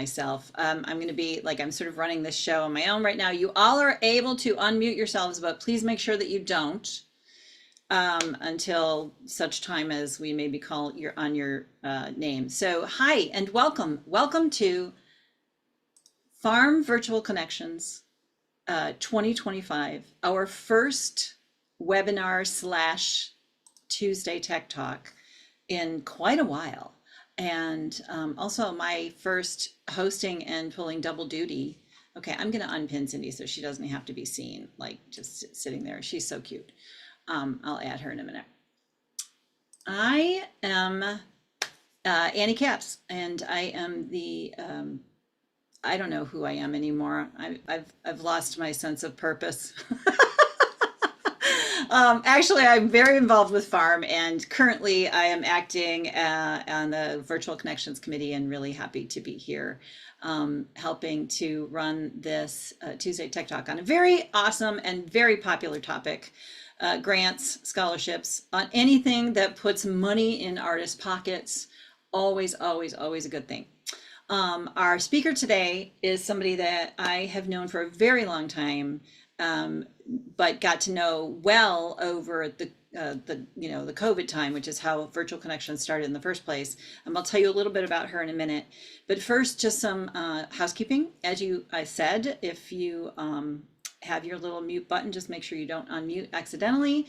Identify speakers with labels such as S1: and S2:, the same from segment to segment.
S1: myself. I'm going to be like, I'm sort of running this show on my own right now. You all are able to unmute yourselves, but please make sure that you don't until such time as we maybe call your on your name. So hi and welcome. Welcome to Farm Virtual Connections 2025, our first webinar slash Tuesday Tech Talk in quite a while. And also my first hosting and pulling double duty. Okay, I'm gonna unpin Cindy so she doesn't have to be seen, like just sitting there. She's so cute. I'll add her in a minute. I am Annie Capps, and I am the, I don't know who I am anymore. I've lost my sense of purpose. Actually, I'm very involved with Farm, and currently I am acting on the Virtual Connections Committee, and really happy to be here helping to run this Tuesday Tech Talk on a very awesome and very popular topic, grants, scholarships, on anything that puts money in artists' pockets. Always, always, always a good thing. Our speaker today is somebody that I have known for a very long time, but got to know well over the the COVID time, which is how Virtual Connections started in the first place. I'll tell you a little bit about her in a minute, but first, just some housekeeping. As I said, if you have your little mute button, just make sure you don't unmute accidentally.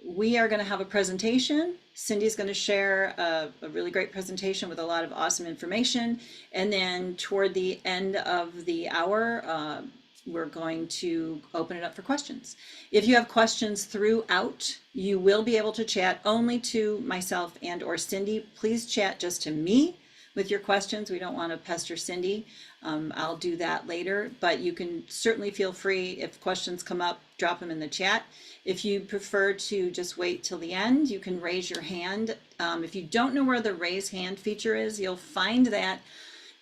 S1: We are going to have a presentation. Cindy's going to share a really great presentation with a lot of awesome information. And then toward the end of the hour, we're going to open it up for questions. If you have questions throughout, you will be able to chat only to myself and or Cindy. Please chat just to me with your questions. We don't want to pester Cindy. I'll do that later, but you can certainly feel free, if questions come up, drop them in the chat. If you prefer to just wait till the end, you can raise your hand. If you don't know where the raise hand feature is, you'll find that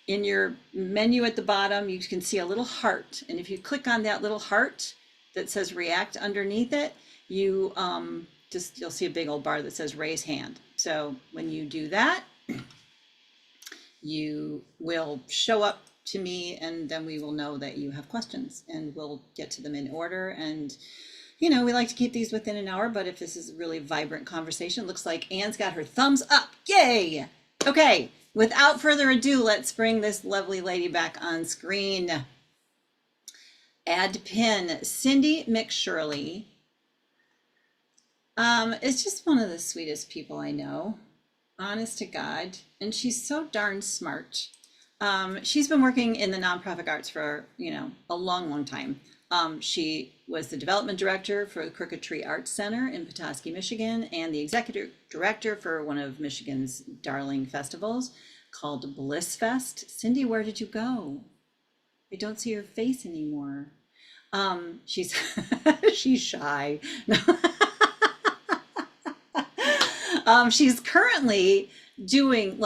S1: in your menu at the bottom. You can see a little heart, and if you click on that little heart that says react underneath it, you'll see a big old bar that says raise hand. So when you do that, you will show up to me, and then we will know that you have questions, and we'll get to them in order. And we like to keep these within an hour, but if this is a really vibrant conversation, looks like Anne's got her thumbs up. Yay! Okay, without further ado, let's bring this lovely lady back on screen. Add pin. Cindy McSurely is just one of the sweetest people I know, honest to God, and she's so darn smart. She's been working in the nonprofit arts for, a long, long time. She was the development director for the Crooked Tree Arts Center in Petoskey, Michigan, and the executive director for one of Michigan's darling festivals called Bliss Fest. Cindy, where did you go? I don't see her face anymore. She's she's shy. She's currently doing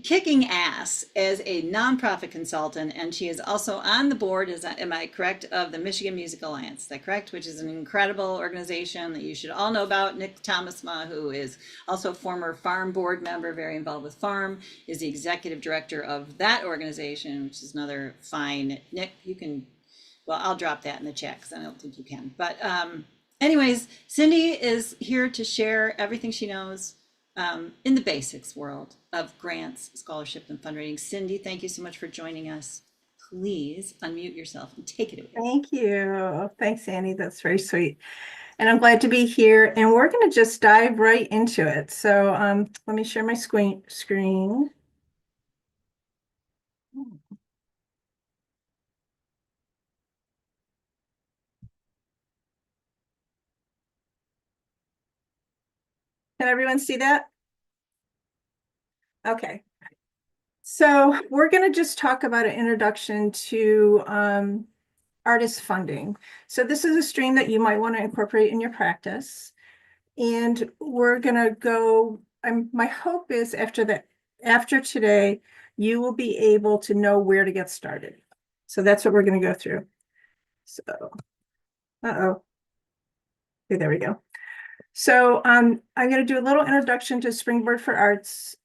S1: kicking ass as a nonprofit consultant, and she is also on the board, am I correct, of the Michigan Music Alliance. Is that correct? Which is an incredible organization that you should all know about. Nick Thomasma, who is also a former Farm board member, very involved with Farm, is the executive director of that organization, which is another fine. Nick, you can, well, I'll drop that in the chat because I don't think you can. But anyways, Cindy is here to share everything she knows in the basics world of grants, scholarship, and fundraising. Cindy, thank you so much for joining us. Please unmute yourself and take it away.
S2: Thank you. Thanks, Annie. That's very sweet. And I'm glad to be here. And we're going to just dive right into it. So let me share my screen. Can everyone see that? Okay. So we're going to just talk about an introduction to artist funding. So this is a stream that you might want to incorporate in your practice. And we're going to go, my hope is after today, you will be able to know where to get started. So that's what we're going to go through. So, okay, there we go. So I'm going to do a little introduction to Springboard for Arts.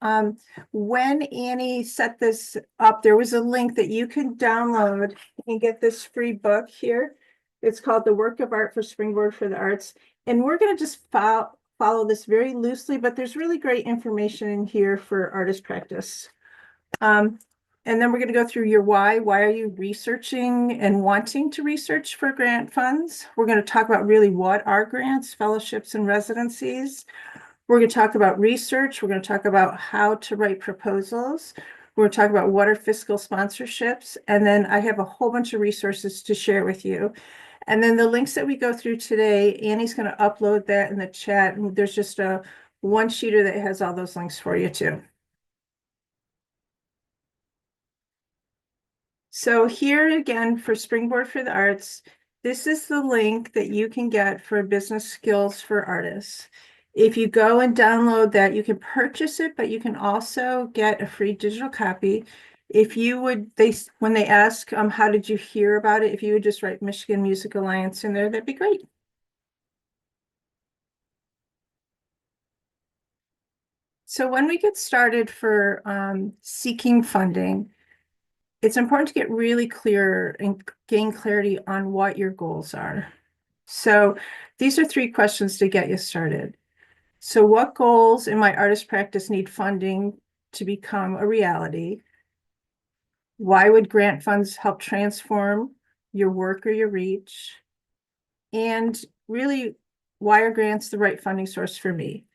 S2: When Annie set this up, there was a link that you can download and get this free book here. It's called The Work of Art for Springboard for the Arts. And we're going to just follow this very loosely, but there's really great information in here for artist practice. And then we're going to go through your why. Why are you researching and wanting to research for grant funds? We're going to talk about really what are grants, fellowships, and residencies. We're going to talk about research. We're going to talk about how to write proposals. We're going to talk about what are fiscal sponsorships. And then I have a whole bunch of resources to share with you. And then the links that we go through today, Annie's going to upload that in the chat. And there's just a one-sheeter that has all those links for you too. So here again for Springboard for the Arts, this is the link that you can get for Business Skills for Artists. If you go and download that, you can purchase it, but you can also get a free digital copy. If you would, when they ask how did you hear about it, if you would just write Michigan Music Alliance in there, that'd be great. So when we get started for seeking funding, it's important to get really clear and gain clarity on what your goals are. So these are 3 questions to get you started. So what goals in my artist practice need funding to become a reality? Why would grant funds help transform your work or your reach? And really, why are grants the right funding source for me?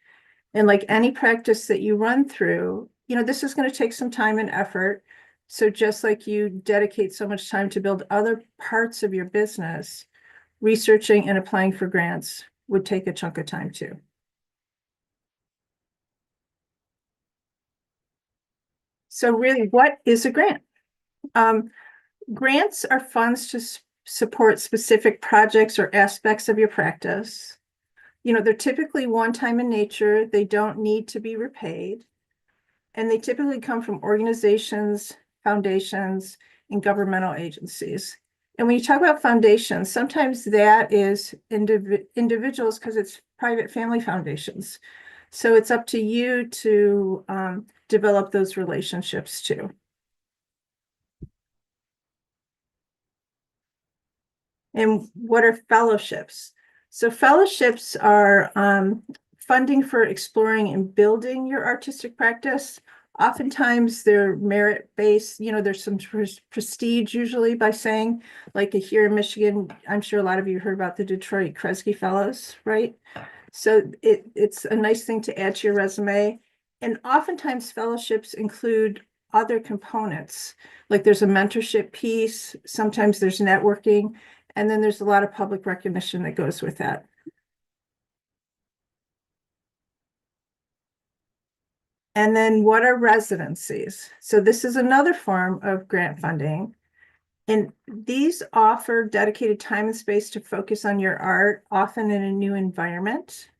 S2: And like any practice that you run through, this is going to take some time and effort. So just like you dedicate so much time to build other parts of your business, researching and applying for grants would take a chunk of time too. So really, what is a grant? Grants are funds to support specific projects or aspects of your practice. They're typically one-time in nature. They don't need to be repaid. And they typically come from organizations, foundations, and governmental agencies. And when you talk about foundations, sometimes that is individuals because it's private family foundations. So it's up to you to develop those relationships too. And what are fellowships? So fellowships are funding for exploring and building your artistic practice. Oftentimes they're merit-based, there's some prestige usually by saying, like here in Michigan, I'm sure a lot of you heard about the Detroit Kresge Fellows, right? So it's a nice thing to add to your resume. And oftentimes fellowships include other components, like there's a mentorship piece, sometimes there's networking, and then there's a lot of public recognition that goes with that. And then what are residencies? So this is another form of grant funding. And these offer dedicated time and space to focus on your art, often in a new environment.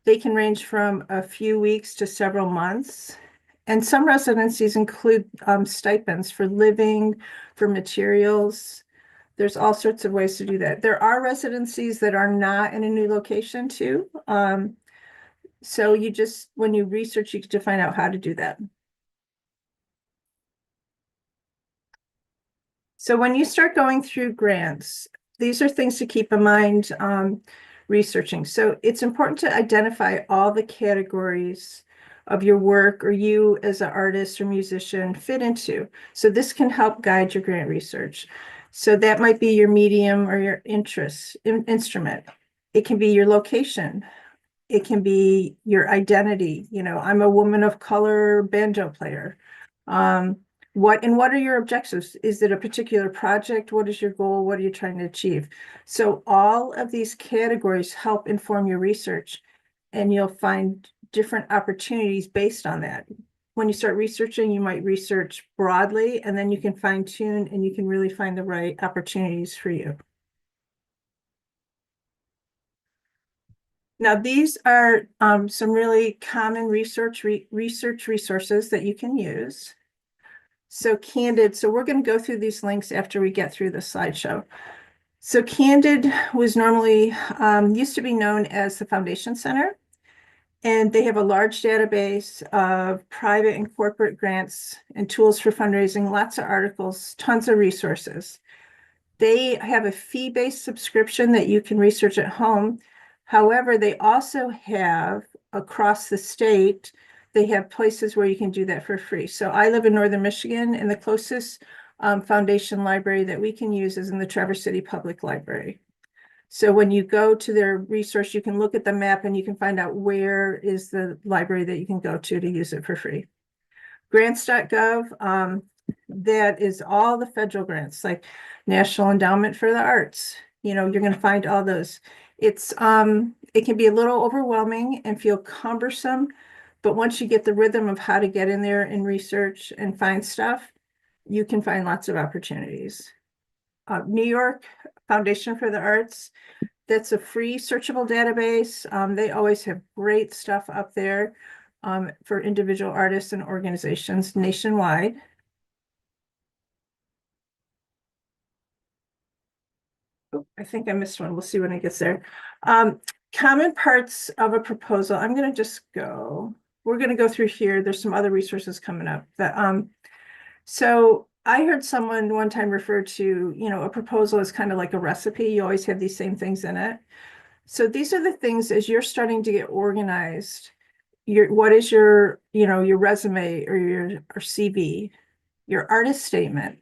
S2: They can range from a few weeks to several months. And some residencies include stipends for living, for materials. There's all sorts of ways to do that. There are residencies that are not in a new location too. So when you research, you get to find out how to do that. So when you start going through grants, these are things to keep in mind researching. So it's important to identify all the categories of your work or you as an artist or musician fit into. So this can help guide your grant research. So that might be your medium or your instrument. It can be your location. It can be your identity. I'm a woman of color banjo player. What are your objectives? Is it a particular project? What is your goal? What are you trying to achieve? So all of these categories help inform your research, and you'll find different opportunities based on that. When you start researching, you might research broadly, and then you can fine tune and you can really find the right opportunities for you. Now, these are some really common research resources that you can use. So Candid, so we're going to go through these links after we get through the slideshow. So Candid was normally used to be known as the Foundation Center, and they have a large database of private and corporate grants and tools for fundraising, lots of articles, tons of resources. They have a fee-based subscription that you can research at home. However, they also have across the state, they have places where you can do that for free. So I live in Northern Michigan, and the closest foundation library that we can use is in the Traverse City Public Library. So when you go to their resource, you can look at the map and you can find out where is the library that you can go to use it for free. Grants.gov, that is all the federal grants, like National Endowment for the Arts. You know, you're going to find all those. It can be a little overwhelming and feel cumbersome, but once you get the rhythm of how to get in there and research and find stuff, you can find lots of opportunities. New York Foundation for the Arts, that's a free searchable database. They always have great stuff up there for individual artists and organizations nationwide. Oh, I think I missed one. We'll see when it gets there. Common parts of a proposal. I'm going to just go. We're going to go through here. There's some other resources coming up. So I heard someone one time refer to, a proposal as kind of like a recipe. You always have these same things in it. So these are the things as you're starting to get organized. What is your resume or your CV, your artist statement,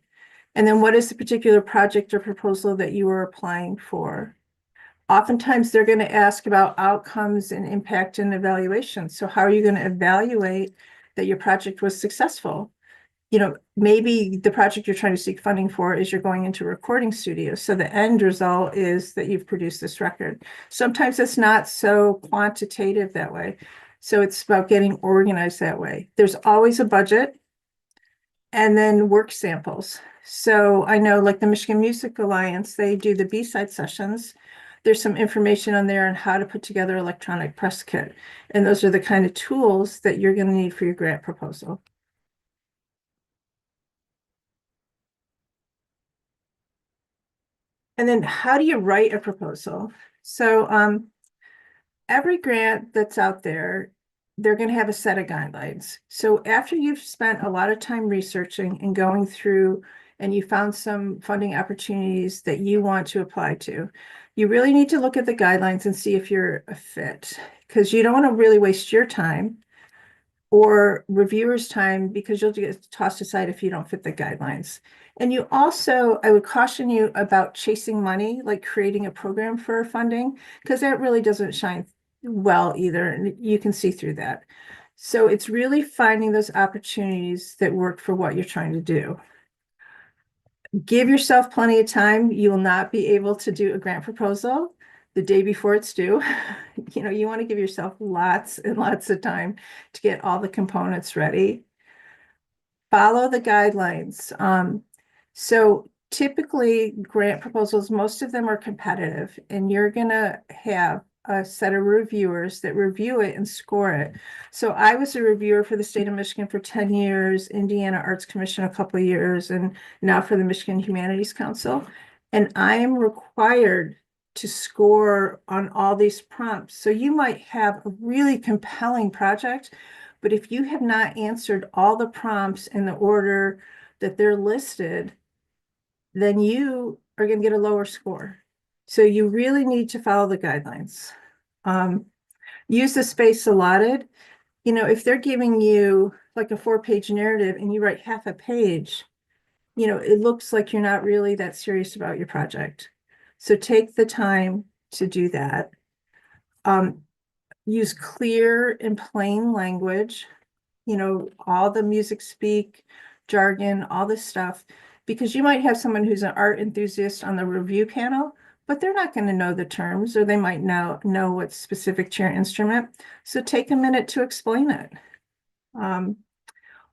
S2: and then what is the particular project or proposal that you are applying for? Oftentimes they're going to ask about outcomes and impact and evaluation. So how are you going to evaluate that your project was successful? Maybe the project you're trying to seek funding for is you're going into a recording studio. So the end result is that you've produced this record. Sometimes it's not so quantitative that way. So it's about getting organized that way. There's always a budget and then work samples. So I know like the Michigan Music Alliance, they do the B-side sessions. There's some information on there on how to put together electronic press kit. And those are the kind of tools that you're going to need for your grant proposal. And then how do you write a proposal? So every grant that's out there, they're going to have a set of guidelines. So after you've spent a lot of time researching and going through and you found some funding opportunities that you want to apply to, you really need to look at the guidelines and see if you're a fit, because you don't want to really waste your time or reviewers' time because you'll get tossed aside if you don't fit the guidelines. And you also, I would caution you about chasing money, like creating a program for funding, because that really doesn't shine well either. And you can see through that. So it's really finding those opportunities that work for what you're trying to do. Give yourself plenty of time. You will not be able to do a grant proposal the day before it's due. You want to give yourself lots and lots of time to get all the components ready. Follow the guidelines. So typically grant proposals, most of them are competitive, and you're going to have a set of reviewers that review it and score it. So I was a reviewer for the state of Michigan for 10 years, Indiana Arts Commission a couple of years, and now for the Michigan Humanities Council. And I am required to score on all these prompts. So you might have a really compelling project, but if you have not answered all the prompts in the order that they're listed, then you are going to get a lower score. So you really need to follow the guidelines. Use the space allotted. If they're giving you like a 4-page narrative and you write half a page, it looks like you're not really that serious about your project. So take the time to do that. Use clear and plain language, all the music speak, jargon, all this stuff, because you might have someone who's an art enthusiast on the review panel, but they're not going to know the terms, or they might know what's specific to your instrument. So take a minute to explain it.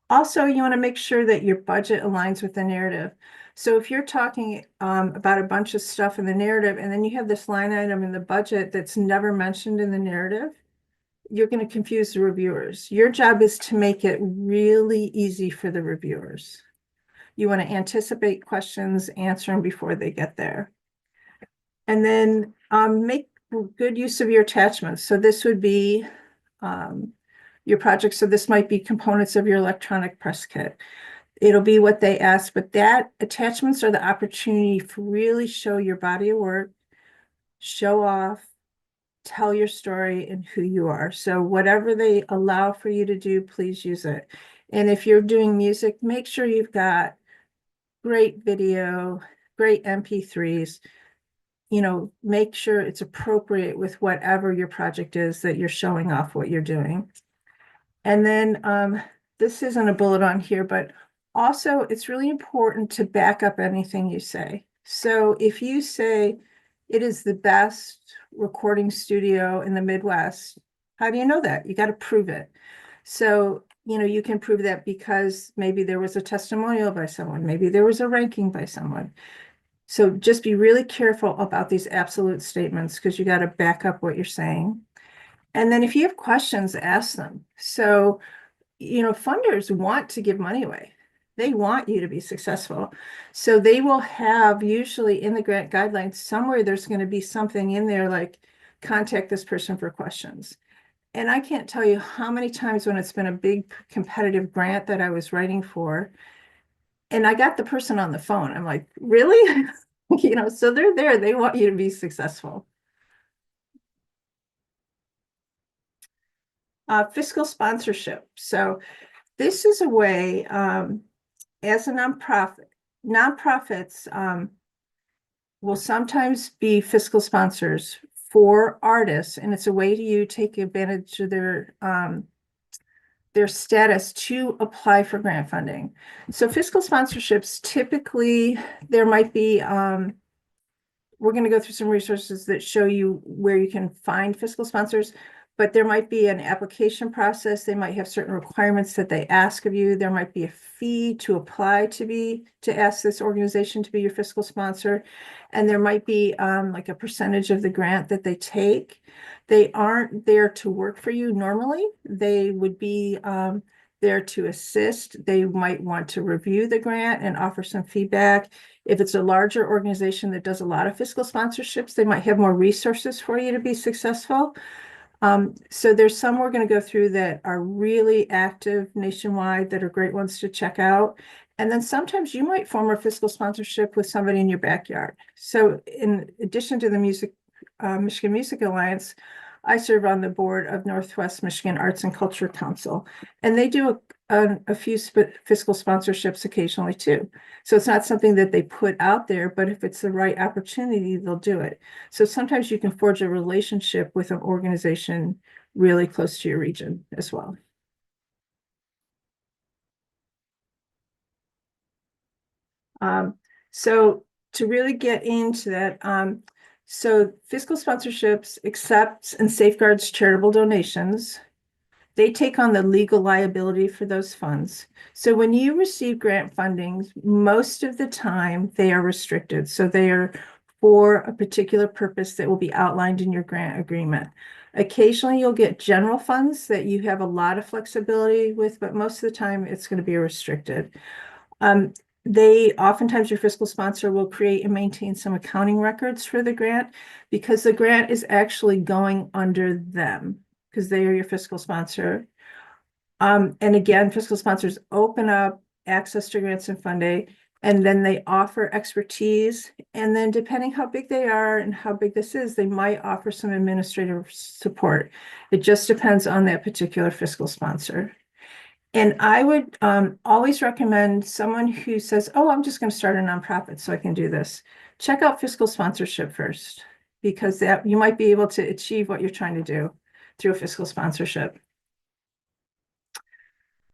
S2: Also, you want to make sure that your budget aligns with the narrative. So if you're talking about a bunch of stuff in the narrative, and then you have this line item in the budget that's never mentioned in the narrative, you're going to confuse the reviewers. Your job is to make it really easy for the reviewers. You want to anticipate questions, answer them before they get there. And then make good use of your attachments. So this would be your project. So this might be components of your electronic press kit. It'll be what they ask, but that attachments are the opportunity to really show your body of work, show off, tell your story and who you are. So whatever they allow for you to do, please use it. And if you're doing music, make sure you've got great video, great MP3s, make sure it's appropriate with whatever your project is that you're showing off what you're doing. And then this isn't a bullet on here, but also it's really important to back up anything you say. So if you say it is the best recording studio in the Midwest, how do you know that? You got to prove it. So, you can prove that because maybe there was a testimonial by someone, maybe there was a ranking by someone. So just be really careful about these absolute statements because you got to back up what you're saying. And then if you have questions, ask them. So, funders want to give money away. They want you to be successful. So they will have usually in the grant guidelines somewhere there's going to be something in there like contact this person for questions. And I can't tell you how many times when it's been a big competitive grant that I was writing for, and I got the person on the phone. I'm like, really? So they're there. They want you to be successful. Fiscal sponsorship. So this is a way, as a nonprofits will sometimes be fiscal sponsors for artists, and it's a way to you take advantage of their status to apply for grant funding. So fiscal sponsorships, typically there might be we're going to go through some resources that show you where you can find fiscal sponsors, but there might be an application process. They might have certain requirements that they ask of you. There might be a fee to apply to ask this organization to be your fiscal sponsor. And there might be like a percentage of the grant that they take. They aren't there to work for you normally. They would be there to assist. They might want to review the grant and offer some feedback. If it's a larger organization that does a lot of fiscal sponsorships, they might have more resources for you to be successful. So there's some we're going to go through that are really active nationwide that are great ones to check out. And then sometimes you might form a fiscal sponsorship with somebody in your backyard. So in addition to the Michigan Music Alliance, I serve on the board of Northwest Michigan Arts and Culture Council, and they do a few fiscal sponsorships occasionally too. So it's not something that they put out there, but if it's the right opportunity, they'll do it. So sometimes you can forge a relationship with an organization really close to your region as well. So to really get into that, so fiscal sponsorships accepts and safeguards charitable donations. They take on the legal liability for those funds. So when you receive grant funding, most of the time they are restricted. So they are for a particular purpose that will be outlined in your grant agreement. Occasionally you'll get general funds that you have a lot of flexibility with, but most of the time it's going to be restricted. They oftentimes your fiscal sponsor will create and maintain some accounting records for the grant because the grant is actually going under them because they are your fiscal sponsor. And again, fiscal sponsors open up access to grants and funding, and then they offer expertise. And then depending how big they are and how big this is, they might offer some administrative support. It just depends on that particular fiscal sponsor. And I would always recommend someone who says, oh, I'm just going to start a nonprofit so I can do this. Check out fiscal sponsorship first, because that you might be able to achieve what you're trying to do through a fiscal sponsorship.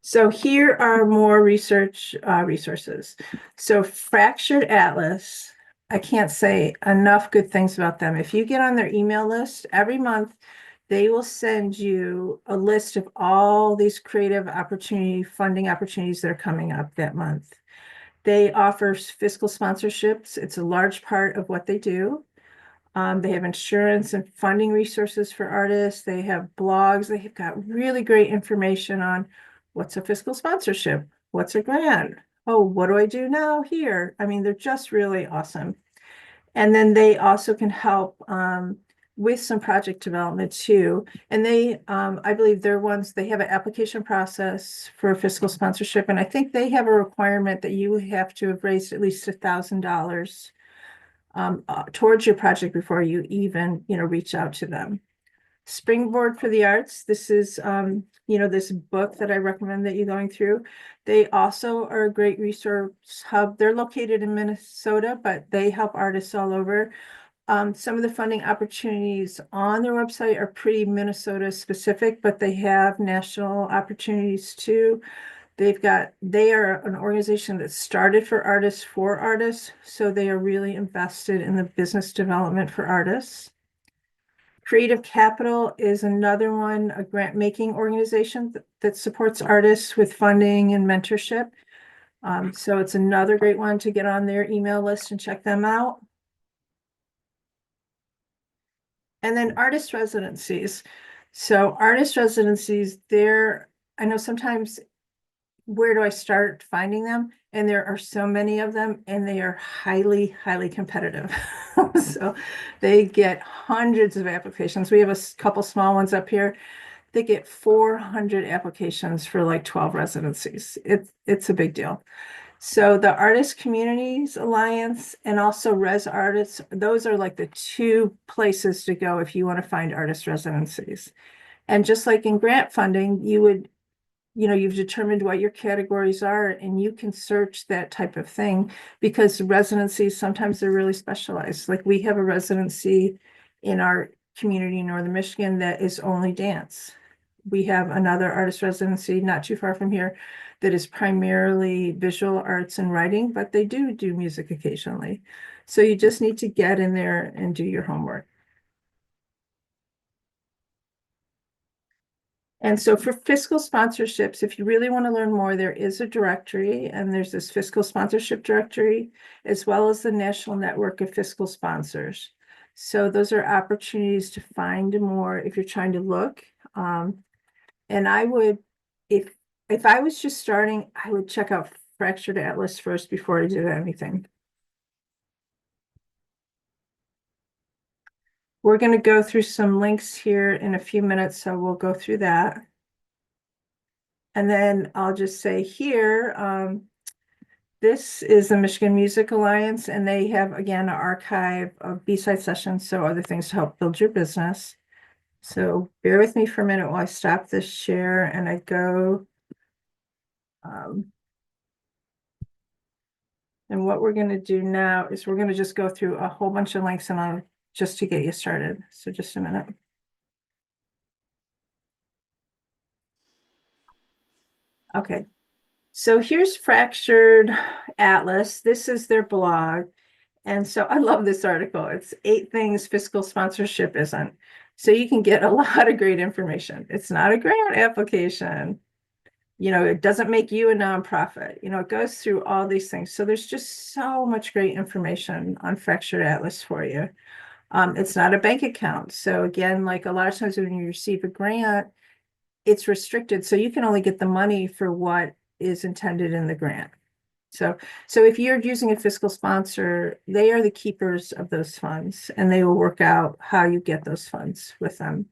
S2: So here are more research resources. So Fractured Atlas, I can't say enough good things about them. If you get on their email list every month, they will send you a list of all these creative funding opportunities that are coming up that month. They offer fiscal sponsorships. It's a large part of what they do. They have insurance and funding resources for artists. They have blogs. They have got really great information on what's a fiscal sponsorship, what's a grant, oh, what do I do now here? I mean, they're just really awesome. And then they also can help with some project development too. And they, I believe they're ones, they have an application process for fiscal sponsorship. And I think they have a requirement that you have to have raised at least $1,000 towards your project before you even, reach out to them. Springboard for the Arts. This is, this book that I recommend that you're going through. They also are a great resource hub. They're located in Minnesota, but they help artists all over. Some of the funding opportunities on their website are pretty Minnesota specific, but they have national opportunities too. They are an organization that started for artists, so they are really invested in the business development for artists. Creative Capital is another one, a grant making organization that supports artists with funding and mentorship. So it's another great one to get on their email list and check them out. And then artist residencies. So artist residencies, I know sometimes where do I start finding them? And there are so many of them, and they are highly, highly competitive. So they get hundreds of applications. We have a couple small ones up here. They get 400 applications for like 12 residencies. It's a big deal. So the Artist Communities Alliance and also Res Artists, those are like the two places to go if you want to find artist residencies. And just like in grant funding, you've determined what your categories are and you can search that type of thing because residencies, sometimes they're really specialized. Like we have a residency in our community in Northern Michigan that is only dance. We have another artist residency not too far from here that is primarily visual arts and writing, but they do music occasionally. So you just need to get in there and do your homework. And so for fiscal sponsorships, if you really want to learn more, there is a directory and there's this fiscal sponsorship directory, as well as the National Network of Fiscal Sponsors. So those are opportunities to find more if you're trying to look. And I would, if I was just starting, I would check out Fractured Atlas first before I did anything. We're going to go through some links here in a few minutes, so we'll go through that. And then I'll just say here, this is the Michigan Music Alliance, and they have, again, an archive of B-side sessions, so other things to help build your business. So bear with me for a minute while I stop this share and I go. And what we're going to do now is we're going to just go through a whole bunch of links and just to get you started. So just a minute. Okay. So here's Fractured Atlas. This is their blog. And so I love this article. It's 8 things fiscal sponsorship isn't. So you can get a lot of great information. It's not a grant application. It doesn't make you a nonprofit. It goes through all these things. So there's just so much great information on Fractured Atlas for you. It's not a bank account. So again, like a lot of times when you receive a grant, it's restricted. So you can only get the money for what is intended in the grant. So if you're using a fiscal sponsor, they are the keepers of those funds and they will work out how you get those funds with them.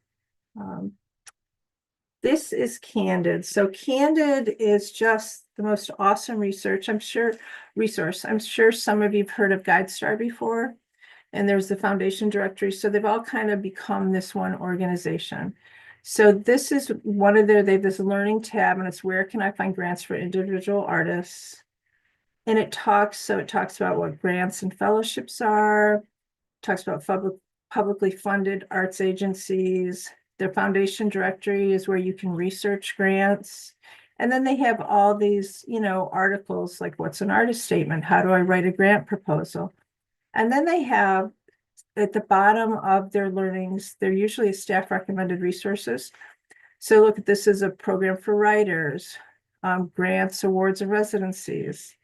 S2: This is Candid. So Candid is just the most awesome resource. I'm sure some of you've heard of GuideStar before, and there's the foundation directory. So they've all kind of become this one organization. So this is they have this learning tab, and it's where can I find grants for individual artists? And it talks about what grants and fellowships are, talks about publicly funded arts agencies. Their foundation directory is where you can research grants. And then they have all these, articles like what's an artist statement? How do I write a grant proposal? And then they have at the bottom of their learnings, they're usually staff recommended resources. So look, this is a program for writers, grants, awards, and residencies.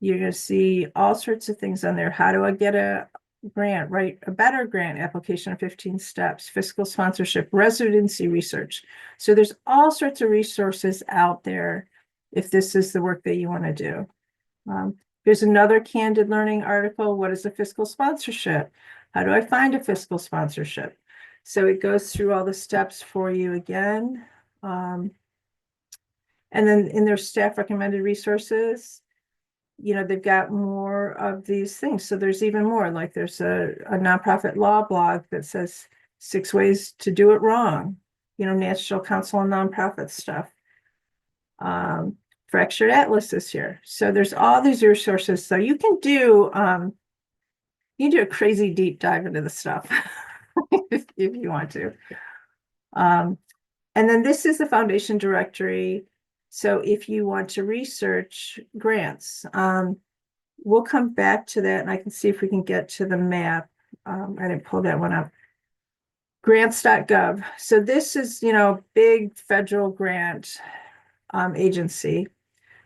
S2: You're going to see all sorts of things on there. How do I get a grant, write a better grant application in 15 steps, fiscal sponsorship, residency research. So there's all sorts of resources out there if this is the work that you want to do. Here's another Candid Learning article. What is a fiscal sponsorship? How do I find a fiscal sponsorship? So it goes through all the steps for you again. And then in their staff recommended resources, they've got more of these things. So there's even more, like there's a nonprofit law blog that says 6 ways to do it wrong, National Council on Nonprofit stuff. Fractured Atlas is here. So there's all these resources. So you can do a crazy deep dive into the stuff if you want to. And then this is the foundation directory. So if you want to research grants, we'll come back to that and I can see if we can get to the map. I didn't pull that one up. Grants.gov. So this is, big federal grant agency.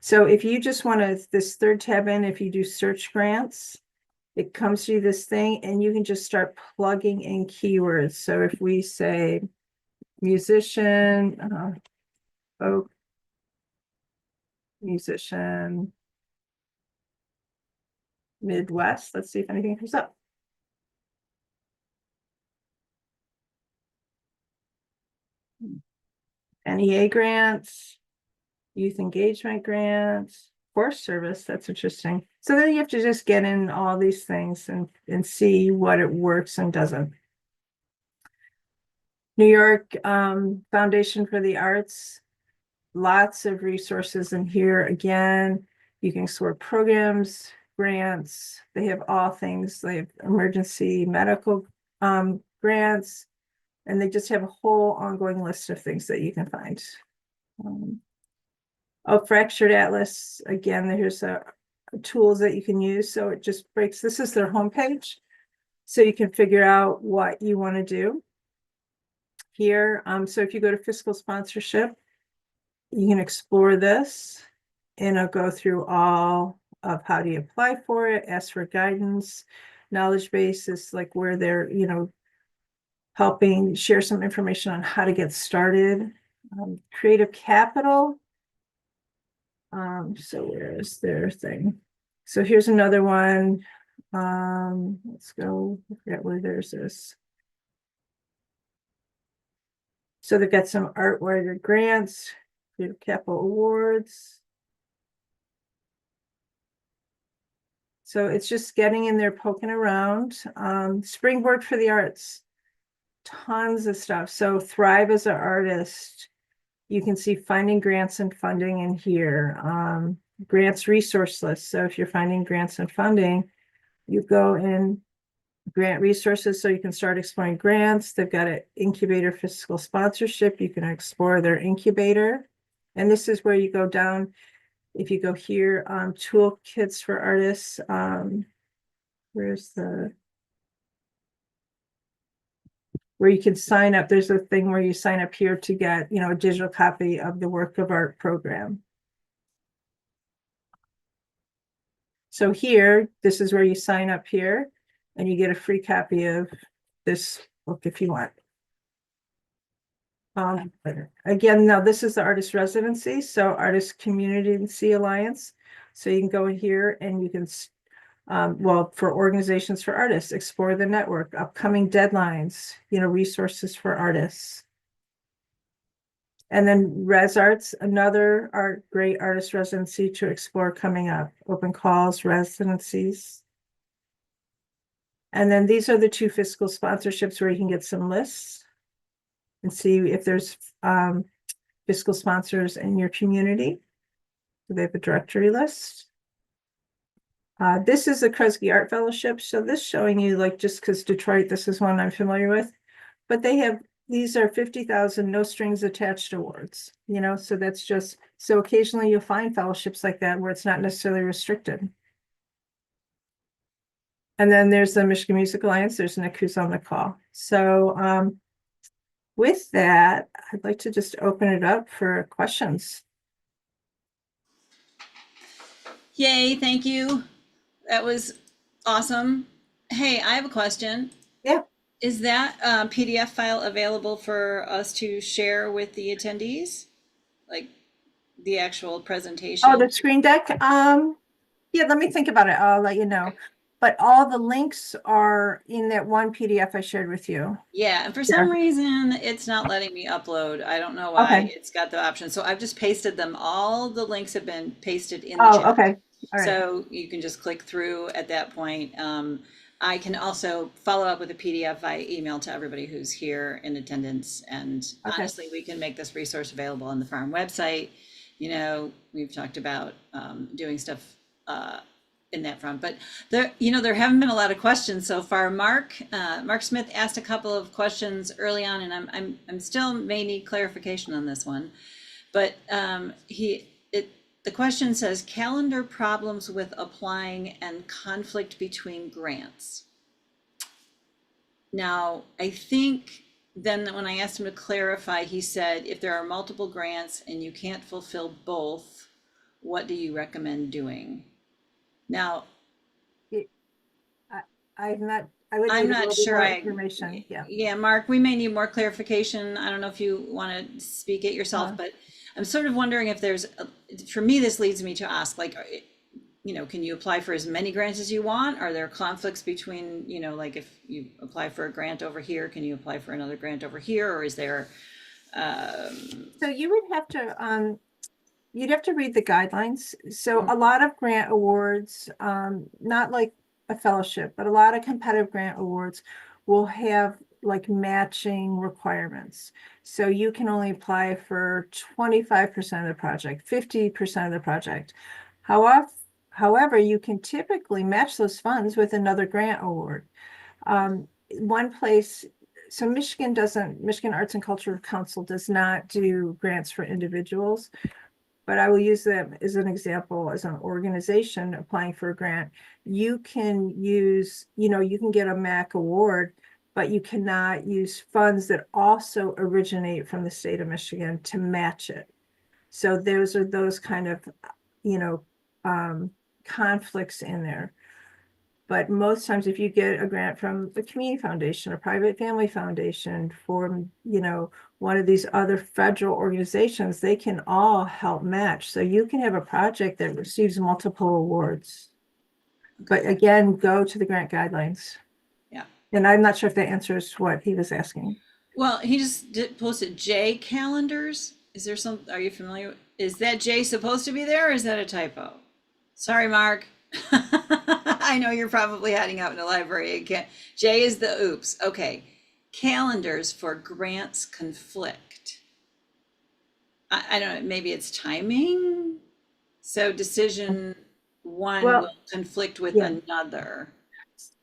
S2: So if you just want to, this third tab in, if you do search grants, it comes through this thing and you can just start plugging in keywords. So if we say musician, folk musician, Midwest, let's see if anything comes up. NEA grants, youth engagement grants, Forest Service, that's interesting. So then you have to just get in all these things and see what it works and doesn't. New York Foundation for the Arts, lots of resources in here. Again, you can explore programs, grants. They have all things. They have emergency medical grants, and they just have a whole ongoing list of things that you can find. Fractured Atlas, again, there's tools that you can use. So it just breaks, this is their homepage. So you can figure out what you want to do here. So if you go to fiscal sponsorship, you can explore this and I'll go through all of how do you apply for it, ask for guidance, knowledge base is like where they're, helping share some information on how to get started. Creative Capital. So where is their thing? So here's another one. Let's go, I forget where there's this. So they've got some art writer grants, Creative Capital Awards. So it's just getting in there, poking around. Springboard for the Arts, tons of stuff. So Thrive as an artist. You can see finding grants and funding in here. Grants resource list. So if you're finding grants and funding, you go in grant resources so you can start exploring grants. They've got an incubator fiscal sponsorship. You can explore their incubator. And this is where you go down. If you go here, toolkits for artists, where's where you can sign up. There's a thing where you sign up here to get, a digital copy of the work of art program. So here, this is where you sign up here and you get a free copy of this book if you want. Again, now this is the artist residency, so Artist Community Alliance. So you can go in here and you can, well, for organizations for artists, explore the network, upcoming deadlines, resources for artists. And then Res Arts, another great artist residency to explore coming up, open calls, residencies. And then these are the 2 fiscal sponsorships where you can get some lists and see if there's fiscal sponsors in your community. So they have a directory list. This is the Kresge Art Fellowship. So this showing you, like, just because Detroit, this is one I'm familiar with, but they have, these are 50,000 no strings attached awards, so that's just, so occasionally you'll find fellowships like that where it's not necessarily restricted. And then there's the Michigan Music Alliance. There's Nick who's on the call. So with that, I'd like to just open it up for questions.
S1: Yay, thank you. That was awesome. Hey, I have a question.
S2: Yeah.
S1: Is that PDF file available for us to share with the attendees? Like the actual
S2: Oh,
S1: presentation?
S2: the screen deck. Yeah, let me think about it. I'll let you know. But all the links are in that one PDF I shared with you.
S1: Yeah, and for some
S2: There.
S1: reason, it's not letting me upload. I don't know why.
S2: Okay.
S1: It's got the option. So I've just pasted them. All the links have been pasted in the
S2: Oh,
S1: chat.
S2: okay. All right.
S1: So you can just click through at that point. I can also follow up with a PDF via email to everybody who's here in attendance. And
S2: Okay.
S1: honestly, we can make this resource available on the farm website. You know, we've talked about doing stuff in that front. But there haven't been a lot of questions so far. Mark Smith asked a couple of questions early on, and I'm still may need clarification on this one. But the question says calendar problems with applying and conflict between grants. Now, I think then when I asked him to clarify, he said if there are multiple grants and you can't fulfill both, what do you recommend doing? Now,
S2: It- I, I'm not, I would
S1: I'm
S2: need a
S1: not
S2: little bit
S1: sure
S2: more
S1: I,
S2: information. Yeah.
S1: yeah, Mark, we may need more clarification. I don't know if you want to speak it yourself,
S2: Uh,
S1: but I'm sort of wondering if for me, this leads me to ask, like, can you apply for as many grants as you want? Are there conflicts between, like if you apply for a grant over here, can you apply for another grant over here? Or is there,
S2: so you would have to, you'd have to read the guidelines. So a
S1: mhm,
S2: lot of grant awards, not like a fellowship, but a lot of competitive grant awards will have like matching requirements. So you can only apply for 25% of the project, 50% of the project. However, however, you can typically match those funds with another grant award. One place, so Michigan Arts and Culture Council does not do grants for individuals, but I will use them as an example as an organization applying for a grant. You can use, you can get a MAC award, but you cannot use funds that also originate from the state of Michigan to match it. So those kind of, you know, um, conflicts in there. But most times, if you get a grant from the community foundation, a private family foundation, for, one of these other federal organizations, they can all help match. So you can have a project that receives multiple awards. But
S1: okay,
S2: again, go to the grant guidelines.
S1: yeah.
S2: And I'm not sure if that answers what he was asking.
S1: Well, he just posted J calendars. Are you familiar? Is that J supposed to be there or is that a typo? Sorry, Mark. I know you're probably hiding out in the library again. J is the oops. Okay. Calendars for grants conflict. I don't know, maybe it's timing. So decision one
S2: Well,
S1: will conflict with
S2: yeah.
S1: another.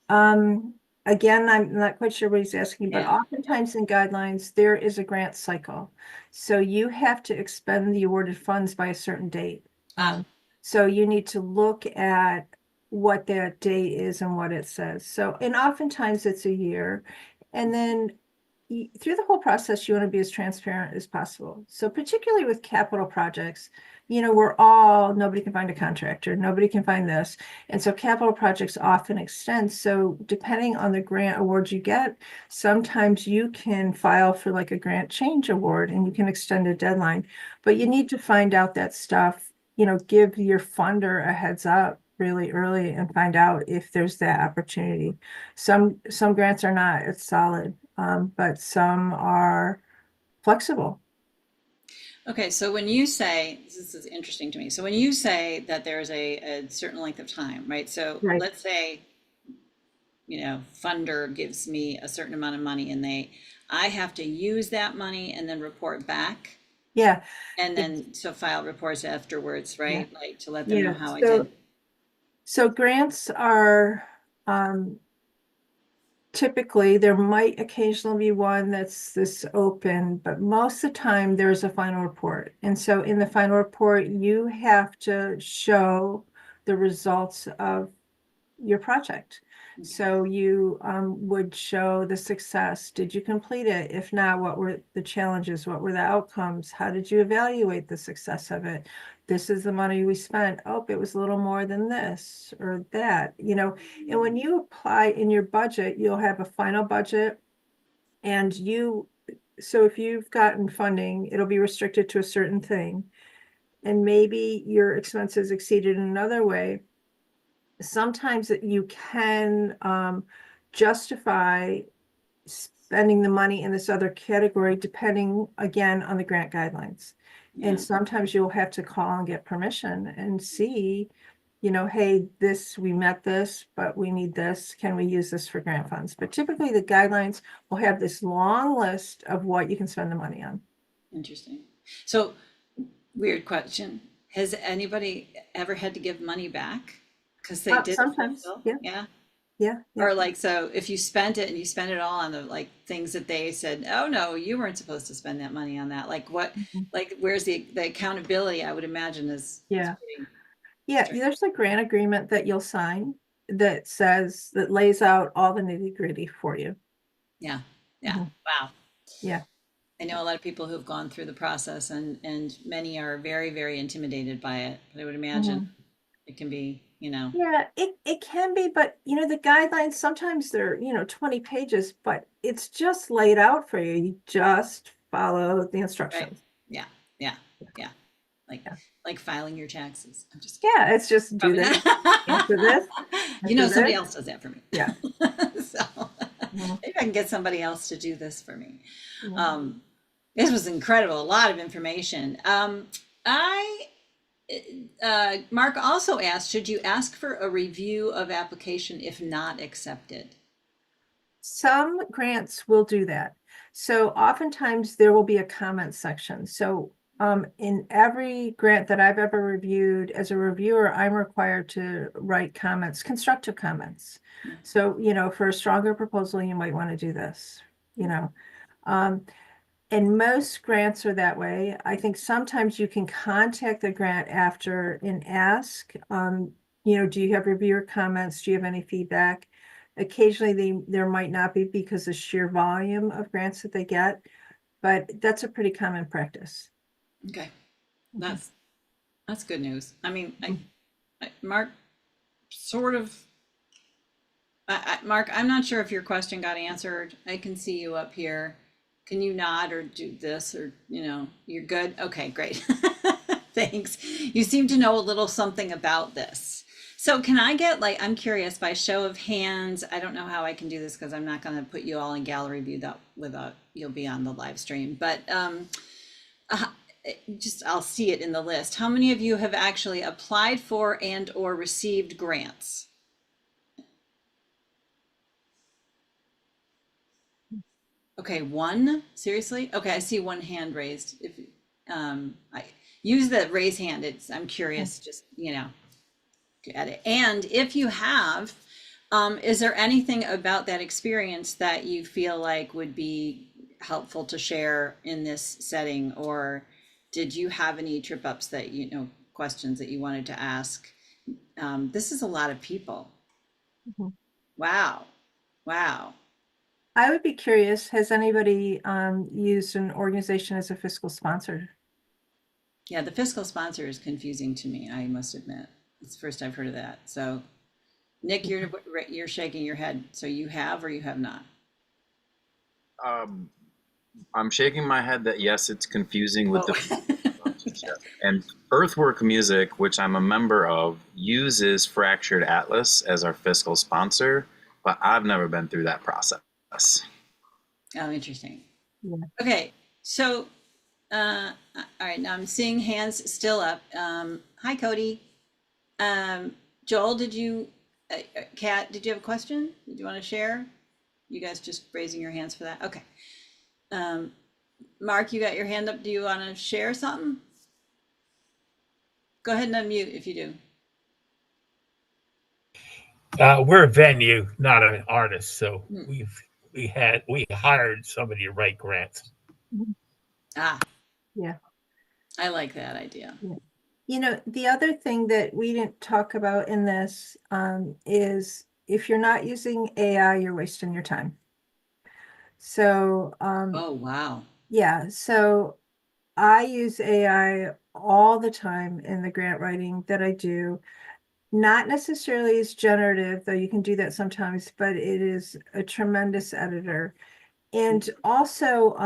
S2: Um, Again, I'm not quite sure what he's asking, but
S1: Yeah.
S2: oftentimes in guidelines, there is a grant cycle. So you have to expend the awarded funds by a certain date.
S1: Ah,
S2: So you need to look at what that date is and what it says. So, and oftentimes it's a year. And then through the whole process, you want to be as transparent as possible. So particularly with capital projects, nobody can find a contractor, nobody can find this. And so capital projects often extend. So depending on the grant awards you get, sometimes you can file for like a grant change award and you can extend a deadline. But you need to find out that stuff, give your funder a heads up really early and find out if there's that opportunity. Some grants are not as solid, but some are flexible.
S1: okay. So when you say, this is interesting to me. So when you say that there's a certain length of time, right? So
S2: Right.
S1: let's say, funder gives me a certain amount of money and I have to use that money and then report back
S2: Yeah.
S1: and
S2: Yes.
S1: then to file reports afterwards,
S2: Yeah.
S1: right? Like to let them know
S2: Yeah.
S1: how I
S2: So,
S1: did.
S2: so grants are, typically, there might occasionally be one that's this open, but most of the time there's a final report. And so in the final report, you have to show the results of your project.
S1: Okay.
S2: So you would show the success. Did you complete it? If not, what were the challenges? What were the outcomes? How did you evaluate the success of it? This is the money we spent. Oh, it was a little more than this or that, And when you apply in your budget, you'll have a final budget and so if you've gotten funding, it'll be restricted to a certain thing. And maybe your expenses exceeded in another way, sometimes that you can justify spending the money in this other category, depending again on the grant guidelines.
S1: Yeah,
S2: And sometimes you'll have to call and get permission and see, hey, we met this, but we need this. Can we use this for grant funds? But typically the guidelines will have this long list of what you can spend the money on.
S1: interesting. So, weird question. Has anybody ever had to give money back because they didn't
S2: Sometimes,
S1: fulfill?
S2: yeah,
S1: Yeah.
S2: yeah, yeah.
S1: Or like, so if you spent it and you spent it all on the like things that they said, oh no, you weren't supposed to spend that money on that. Like what,
S2: Mhm.
S1: like where's the accountability? I would imagine is
S2: Yeah.
S1: pretty
S2: Yeah,
S1: strict.
S2: there's a grant agreement that you'll sign that lays out all the nitty gritty for you.
S1: Yeah. Yeah.
S2: Mhm.
S1: Wow.
S2: Yeah.
S1: I know a lot of people who've gone through the process and many are very, very intimidated by it. But I would imagine
S2: Mhm.
S1: it can be, you know,
S2: Yeah, it can be, but the guidelines, sometimes they're, 20 pages, but it's just laid out for you. You just follow the
S1: right.
S2: instructions.
S1: Yeah. Yeah. Yeah. Like
S2: Yeah.
S1: like filing your taxes. I'm just kidding.
S2: Yeah, it's just do
S1: Probably
S2: this,
S1: not. You know,
S2: answer
S1: somebody
S2: this.
S1: else does that for me.
S2: Yeah.
S1: So
S2: Mhm.
S1: maybe I can get somebody else to do this for me.
S2: Yeah.
S1: Um, this was incredible, a lot of information. I Mark also asked, should you ask for a review of application if not accepted?
S2: Some grants will do that. So oftentimes there will be a comment section. So in every grant that I've ever reviewed, as a reviewer, I'm required to write comments, constructive comments.
S1: Yeah.
S2: So, for a stronger proposal, you might want to do this, you know. Um, and most grants are that way. I think sometimes you can contact the grant after and ask, do you have reviewer comments? Do you have any feedback? Occasionally there might not be because of sheer volume of grants that they get, but that's a pretty common practice.
S1: Okay,
S2: Mhm,
S1: that's good news. I mean,
S2: mhm,
S1: Mark sort of Mark, I'm not sure if your question got answered. I can see you up here. Can you nod or do this or, you're good? Okay, great. Thanks. You seem to know a little something about this. So can I get like, I'm curious by show of hands, I don't know how I can do this because I'm not going to put you all in gallery view that without you'll be on the live stream, but uh, just I'll see it in the list. How many of you have actually applied for and or received grants? Okay, one? Seriously? Okay, I see one hand raised. If I use the raise hand, I'm
S2: mhm,
S1: curious, just, at it. And if you have, is there anything about that experience that you feel like would be helpful to share in this setting? Or did you have any trip ups that, questions that you wanted to ask? This is a lot of people.
S2: mhm.
S1: Wow. Wow.
S2: I would be curious, has anybody used an organization as a fiscal sponsor?
S1: Yeah, the fiscal sponsor is confusing to me, I must admit. It's the first I've heard of that. So, Nick, you're shaking your head. So you have or you have not?
S3: Um, I'm shaking my head that yes, it's confusing with
S1: Oh,
S3: the
S1: okay.
S3: sponsorship. And Earthwork Music, which I'm a member of, uses Fractured Atlas as our fiscal sponsor, but I've never been through that process.
S1: Oh, interesting.
S2: Yeah.
S1: Okay, so all right, now I'm seeing hands still up. Hi, Cody. Um, Joel, Kat, did you have a question? Did you want to share? You guys just raising your hands for that? Okay. Um, Mark, you got your hand up. Do you want to share something? Go ahead and unmute if you do.
S4: We're a venue, not an artist, so
S1: Hmm.
S4: we hired somebody to write grants.
S2: Mhm.
S1: Ah,
S2: Yeah.
S1: I like that idea.
S2: Yeah. The other thing that we didn't talk about in this is if you're not using AI, you're wasting your time. So,
S1: Oh, wow.
S2: yeah, so I use AI all the time in the grant writing that I do. Not necessarily as generative, though you can do that sometimes, but it is a tremendous editor. And also,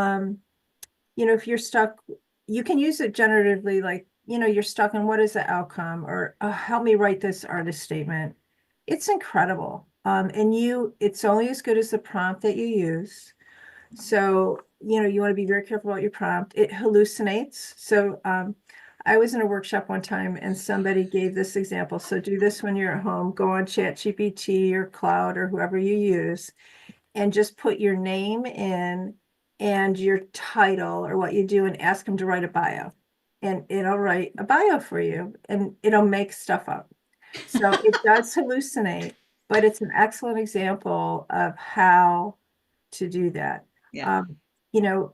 S2: if you're stuck, you can use it generatively, like, you're stuck on what is the outcome, or help me write this artist statement. It's incredible. And it's only as good as the prompt that you use. So, you know, you want to be very careful about your prompt. It hallucinates. So, I was in a workshop one time and somebody gave this example. So do this when you're at home, go on ChatGPT or Cloud or whoever you use, and just put your name in and your title or what you do and ask them to write a bio. And it'll write a bio for you and it'll make stuff up. So it does hallucinate, but it's an excellent example of how to do that.
S1: Yeah.
S2: You know,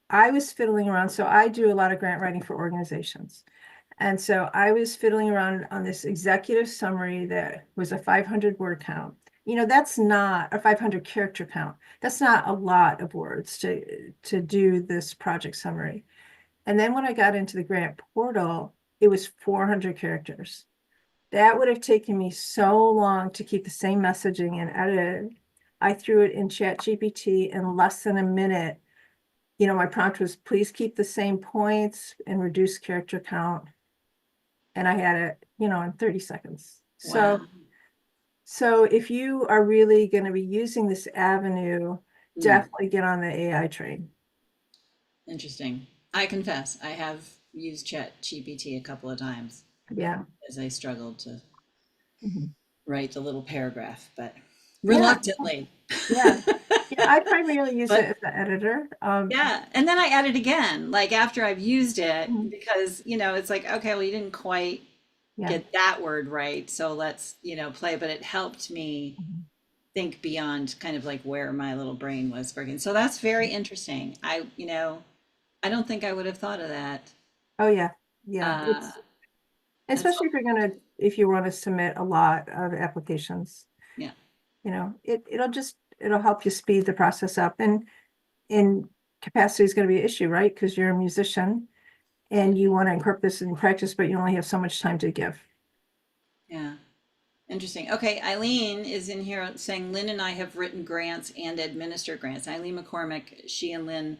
S2: I was fiddling around. So I do a lot of grant writing for organizations. And so I was fiddling around on this executive summary that was a 500 word count. You know, that's not a 500 character count. That's not a lot of words to do this project summary. And then when I got into the grant portal, it was 400 characters. That would have taken me so long to keep the same messaging and edit. I threw it in ChatGPT in less than a minute. You know, my prompt was, please keep the same points and reduce character count. And I had it, you know, in 30 seconds.
S1: Wow.
S2: So if you are really going to be using this avenue, definitely get on the AI train.
S1: Interesting. I confess, I have used ChatGPT a couple of times
S2: Yeah.
S1: as I struggled to
S2: Mhm.
S1: write the little paragraph, but
S2: Yeah.
S1: reluctantly.
S2: Yeah. Yeah, I primarily use
S1: But
S2: it as an editor.
S1: yeah, and then I add it again, like after I've used it,
S2: Mhm.
S1: because it's like, okay, well, you didn't quite
S2: Yeah.
S1: get that word right, so let's play. But it helped me
S2: Mhm.
S1: think beyond kind of like where my little brain was working. So that's very interesting. I don't think I would have thought of that.
S2: Oh yeah. Yeah.
S1: Uh,
S2: It's
S1: that's
S2: especially if you want to submit a lot of applications,
S1: yeah,
S2: you know, it'll help you speed the process up. And in capacity is going to be an issue, right? Because you're a musician and you want to incorporate this in practice, but you only have so much time to give.
S1: yeah. Interesting. Okay, Eileen is in here saying Lynn and I have written grants and administer grants. Eileen McCormick, she and Lynn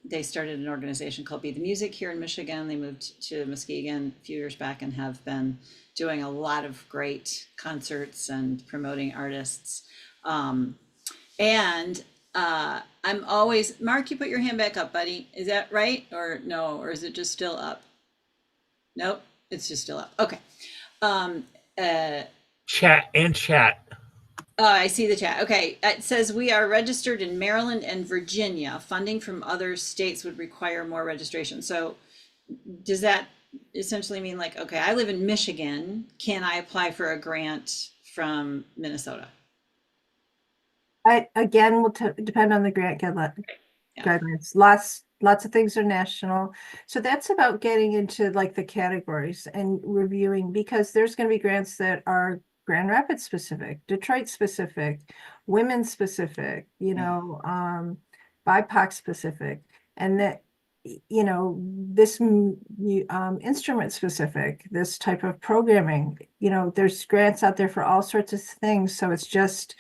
S1: they started an organization called Be the Music here in Michigan. They moved to Muskegon a few years back and have been doing a lot of great concerts and promoting artists. And I'm always, Mark, you put your hand back up, buddy. Is that right? Or no? Or is it just still up? Nope, it's just still up. Okay. Um, uh,
S4: Chat.
S1: oh, I see the chat. Okay. It says we are registered in Maryland and Virginia. Funding from other states would require more registration. So does that essentially mean like, okay, I live in Michigan. Can I apply for a grant from Minnesota?
S2: Again, will depend on the grant
S1: Yeah.
S2: guidelines. Lots of things are national. So that's about getting into like the categories and reviewing, because there's going to be grants that are Grand Rapids specific, Detroit specific, women specific, BIPOC specific, and that, this instrument specific, this type of programming, there's grants out there for all sorts of things. So it's just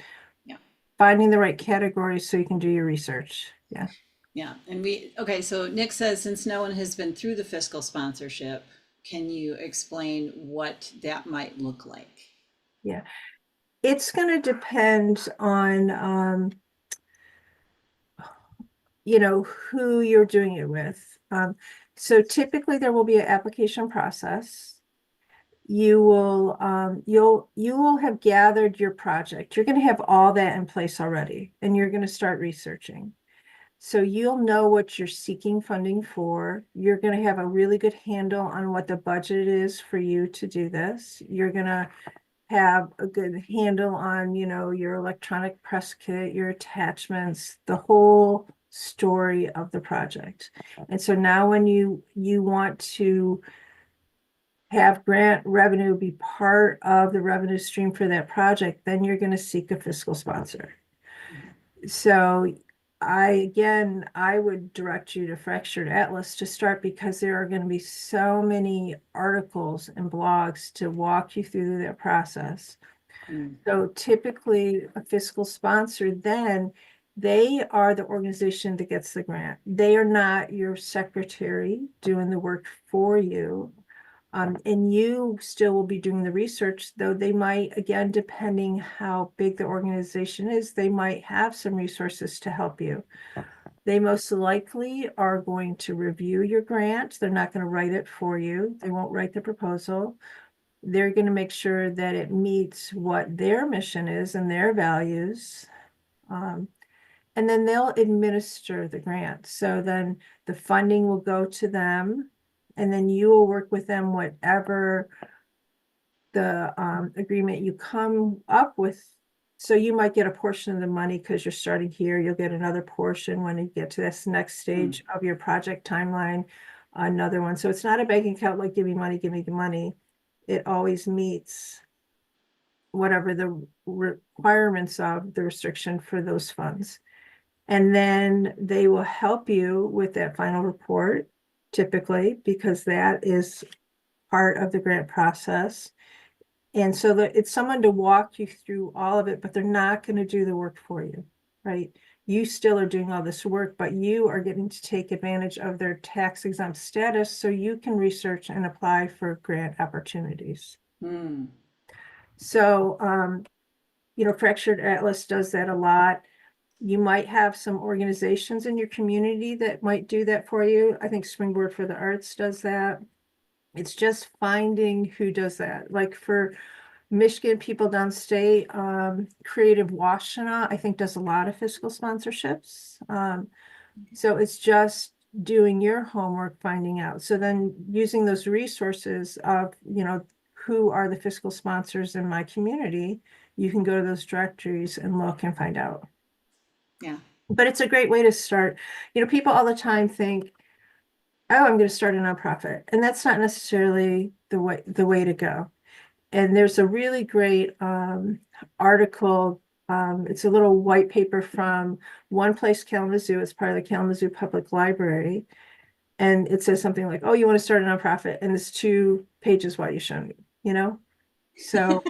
S1: Yeah.
S2: finding the right categories so you can do your research. Yeah.
S1: Yeah. And okay. So Nick says, since no one has been through the fiscal sponsorship, can you explain what that might look like?
S2: Yeah. It's going to depend on, who you're doing it with. So typically there will be an application process. You will have gathered your project. You're going to have all that in place already, and you're going to start researching. So you'll know what you're seeking funding for. You're going to have a really good handle on what the budget is for you to do this. You're going to have a good handle on, your electronic press kit, your attachments, the whole story of the project. And so now when you want to have grant revenue be part of the revenue stream for that project, then you're going to seek a fiscal sponsor. So I would direct you to Fractured Atlas to start, because there are going to be so many articles and blogs to walk you through that process. So typically a fiscal sponsor, then they are the organization that gets the grant. They are not your secretary doing the work for you. And you still will be doing the research, though they might, again, depending how big the organization is, they might have some resources to help you. They most likely are going to review your grant. They're not going to write it for you. They won't write the proposal. They're going to make sure that it meets what their mission is and their values. And then they'll administer the grant. So then the funding will go to them, and then you will work with them, whatever the agreement you come up with. So you might get a portion of the money because you're starting here. You'll get another portion when you get to this next stage of your project timeline, another one. So it's not a bank account like give me money, give me the money. It always meets whatever the requirements of the restriction for those funds. And then they will help you with that final report, typically, because that is part of the grant process. And so that it's someone to walk you through all of it, but they're not going to do the work for you, right? You still are doing all this work, but you are getting to take advantage of their tax exempt status so you can research and apply for grant opportunities.
S1: Hmm.
S2: So, Fractured Atlas does that a lot. You might have some organizations in your community that might do that for you. I think Springboard for the Arts does that. It's just finding who does that. Like for Michigan people downstate, Creative Washington, I think does a lot of fiscal sponsorships. So it's just doing your homework, finding out. So then using those resources of, who are the fiscal sponsors in my community, you can go to those directories and look and find out.
S1: Yeah.
S2: But it's a great way to start. People all the time think, oh, I'm going to start a nonprofit. And that's not necessarily the way to go. And there's a really great article. It's a little white paper from One Place Kalamazoo. It's part of the Kalamazoo Public Library. And it says something like, oh, you want to start a nonprofit? And it's 2 pages wide, you shouldn't, So,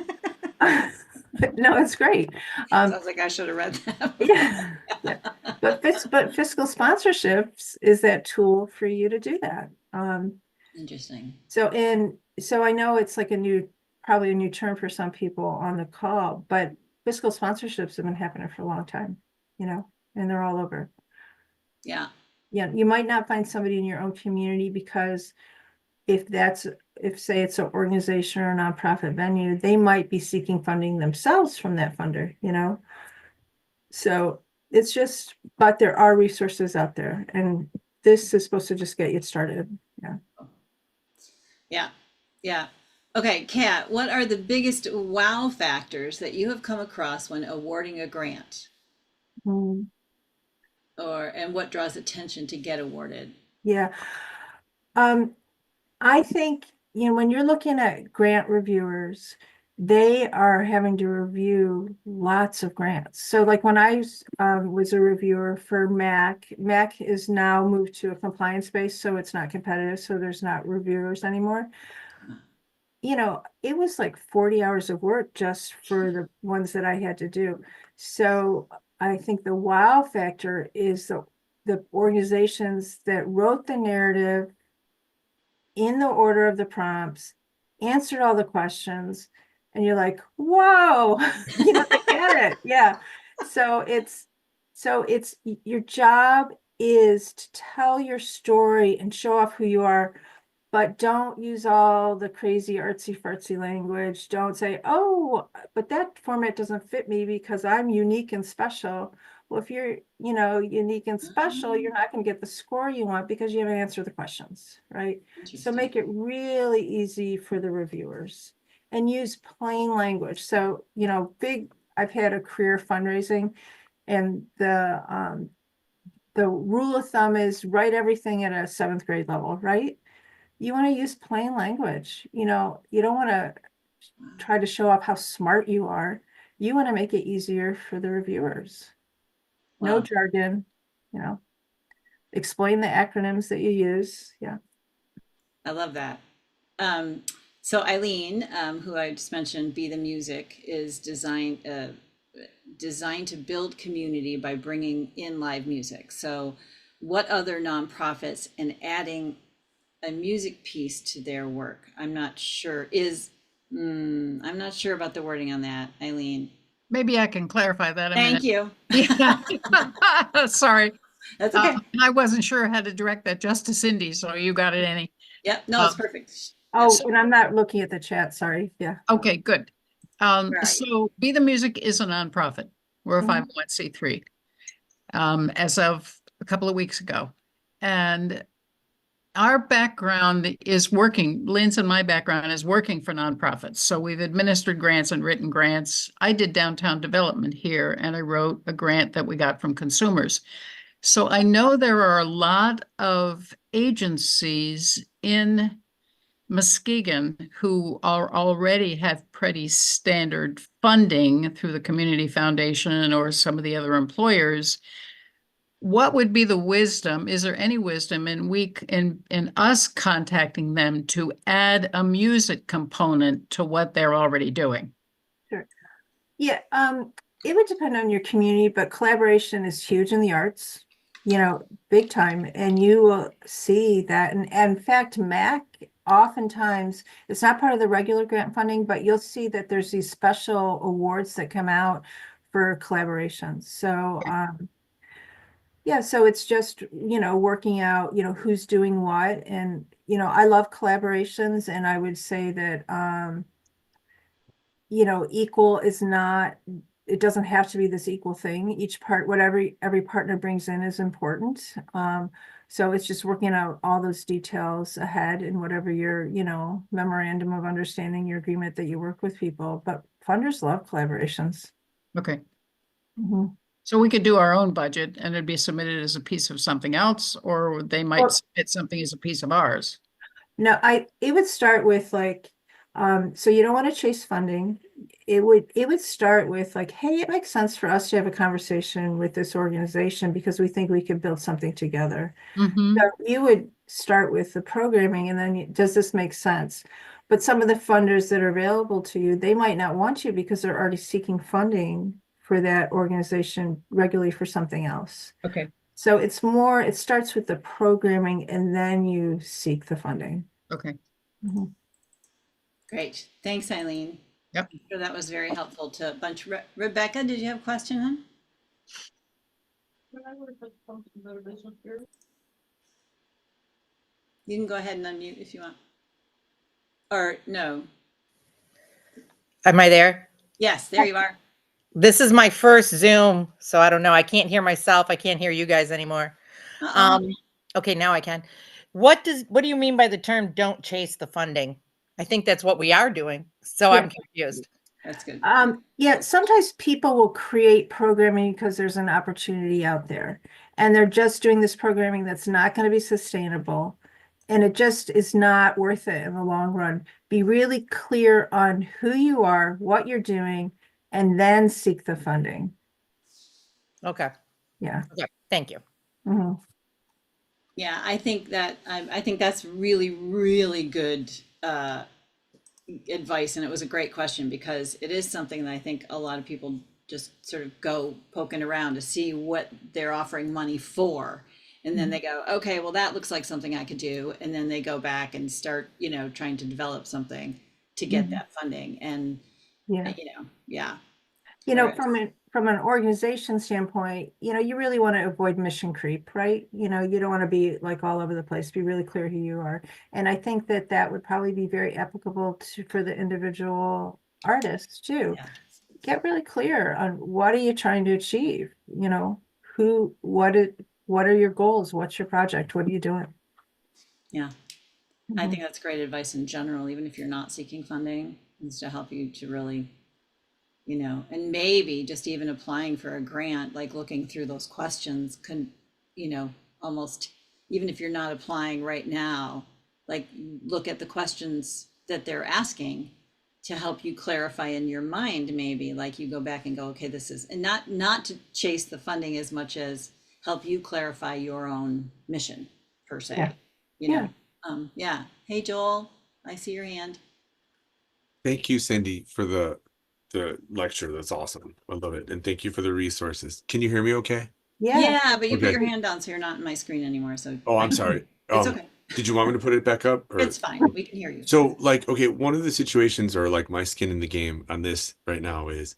S2: no, it's great.
S1: Sounds like I should have read that.
S2: Yeah. But fiscal sponsorships is that tool for you to do that.
S1: Interesting.
S2: So I know it's like probably a new term for some people on the call, but fiscal sponsorships have been happening for a long time, and they're all over.
S1: Yeah.
S2: Yeah, you might not find somebody in your own community because if say it's an organization or a nonprofit venue, they might be seeking funding themselves from that funder, So but there are resources out there, and this is supposed to just get you started. Yeah.
S1: Yeah. Yeah. Okay, Kat, what are the biggest wow factors that you have come across when awarding a grant?
S2: Mm,
S1: And what draws attention to get awarded?
S2: yeah. I think, when you're looking at grant reviewers, they are having to review lots of grants. So like when I was a reviewer for MAC is now moved to a compliance base, so it's not competitive, so there's not reviewers anymore. It was like 40 hours of work just for the ones that I had to do. So I think the wow factor is the organizations that wrote the narrative in the order of the prompts, answered all the questions, and you're like, whoa, they get it. Yeah. So it's your job is to tell your story and show off who you are, but don't use all the crazy artsy fartsy language. Don't say, oh, but that format doesn't fit me because I'm unique and special. Well, if you're, unique and special, you're not going to get the score you want because you haven't answered the questions, right? So make it really easy for the reviewers and use plain language. So, I've had a career fundraising, and the rule of thumb is write everything at a 7th grade level, right? You want to use plain language. You don't want to try to show off how smart you are. You want to make it easier for the reviewers. No
S1: Wow.
S2: jargon, explain the acronyms that you use. Yeah.
S1: I love that. So Eileen, who I just mentioned, Be the Music, is designed to build community by bringing in live music. So what other nonprofits and adding a music piece to their work. I'm not sure I'm not sure about the wording on that, Eileen.
S5: Maybe I can clarify that a
S1: Thank
S5: minute.
S1: you.
S5: Yeah. Sorry.
S1: That's okay.
S5: I wasn't sure how to direct that just to Cindy, so you got it, Annie.
S1: Yep, no, it's perfect.
S2: Oh,
S5: So-
S2: and I'm not looking at the chat, sorry, yeah.
S5: Okay, good.
S1: Where are you?
S5: So Be the Music is a nonprofit. We're a
S2: Mhm.
S5: 501c3 as of a couple of weeks ago. And our background is working, Lynn's and my background is working for nonprofits. So we've administered grants and written grants. I did downtown development here and I wrote a grant that we got from consumers. So I know there are a lot of agencies in Muskegon who are already have pretty standard funding through the Community Foundation or some of the other employers. What would be the wisdom? Is there any wisdom in us contacting them to add a music component to what they're already doing?
S2: Sure. Yeah, it would depend on your community, but collaboration is huge in the arts, big time. And you will see that. And in fact, MAC, oftentimes, it's not part of the regular grant funding, but you'll see that there's these special awards that come out for collaborations. So, yeah, so it's just, working out, who's doing what. And, I love collaborations, and I would say that, equal is not, it doesn't have to be this equal thing. Each part, whatever every partner brings in is important. So it's just working out all those details ahead in whatever your, memorandum of understanding, your agreement that you work with people. But funders love collaborations.
S5: Okay.
S2: Mhm.
S5: So we could do our own budget and it'd be submitted as a piece of something else, or they might
S2: Well-
S5: submit something as a piece of ours.
S2: No, it would start with like, so you don't want to chase funding. It would start with like, hey, it makes sense for us to have a conversation with this organization because we think we could build something together.
S5: Mhm.
S2: So you would start with the programming and then does this make sense? But some of the funders that are available to you, they might not want you because they're already seeking funding for that organization regularly for something else.
S5: Okay.
S2: So it starts with the programming and then you seek the funding.
S5: Okay.
S2: Mhm.
S1: Great. Thanks, Eileen.
S5: Yep.
S1: I'm sure that was very helpful to a bunch. Rebecca, did you have a question, hon? You can go ahead and unmute if you want. Or no.
S6: Am I there?
S1: Yes, there you are.
S6: This is my first Zoom, so I don't know. I can't hear myself. I can't hear you guys anymore.
S1: Uh-oh.
S6: Okay, now I can. What do you mean by the term "don't chase the funding"? I think that's what we are doing. So
S2: Yeah.
S6: I'm confused.
S1: That's good.
S2: Yeah, sometimes people will create programming because there's an opportunity out there and they're just doing this programming that's not going to be sustainable and it just is not worth it in the long run. Be really clear on who you are, what you're doing, and then seek the funding.
S6: Okay.
S2: Yeah.
S6: Okay. Thank you.
S2: Mhm.
S1: Yeah, I think that's really, really good advice, and it was a great question because it is something that I think a lot of people just sort of go poking around to see what they're offering money for, and then they go, okay, well that looks like something I could do, and then they go back and start, trying to develop something to get that funding, and
S2: Yeah.
S1: yeah. Right.
S2: From an organization standpoint, you really want to avoid mission creep, right? You don't want to be like all over the place, be really clear who you are. And I think that would probably be very applicable for the individual artists too.
S1: Yeah.
S2: Get really clear on what are you trying to achieve? What are your goals? What's your project? What are you doing?
S1: Yeah. I
S2: Mhm.
S1: think that's great advice in general, even if you're not seeking funding, is to help you to really, and maybe just even applying for a grant, like looking through those questions can, almost, even if you're not applying right now, like look at the questions that they're asking to help you clarify in your mind, maybe like you go back and go, okay, this is, and not to chase the funding as much as help you clarify your own mission per se,
S2: Yeah.
S1: Yeah. Yeah. Hey, Joel, I see your hand.
S7: Thank you, Cindy, for the lecture. That's awesome. I love it. And thank you for the resources. Can you hear me okay?
S2: Yeah.
S1: Yeah, but you put
S7: Okay.
S1: your hand down, so you're not in my screen anymore. So
S7: Oh, I'm sorry.
S1: It's okay.
S7: Did you want me to put it back up? Or
S1: It's fine. We can hear you.
S7: so like, okay, one of the situations or like my skin in the game on this right now is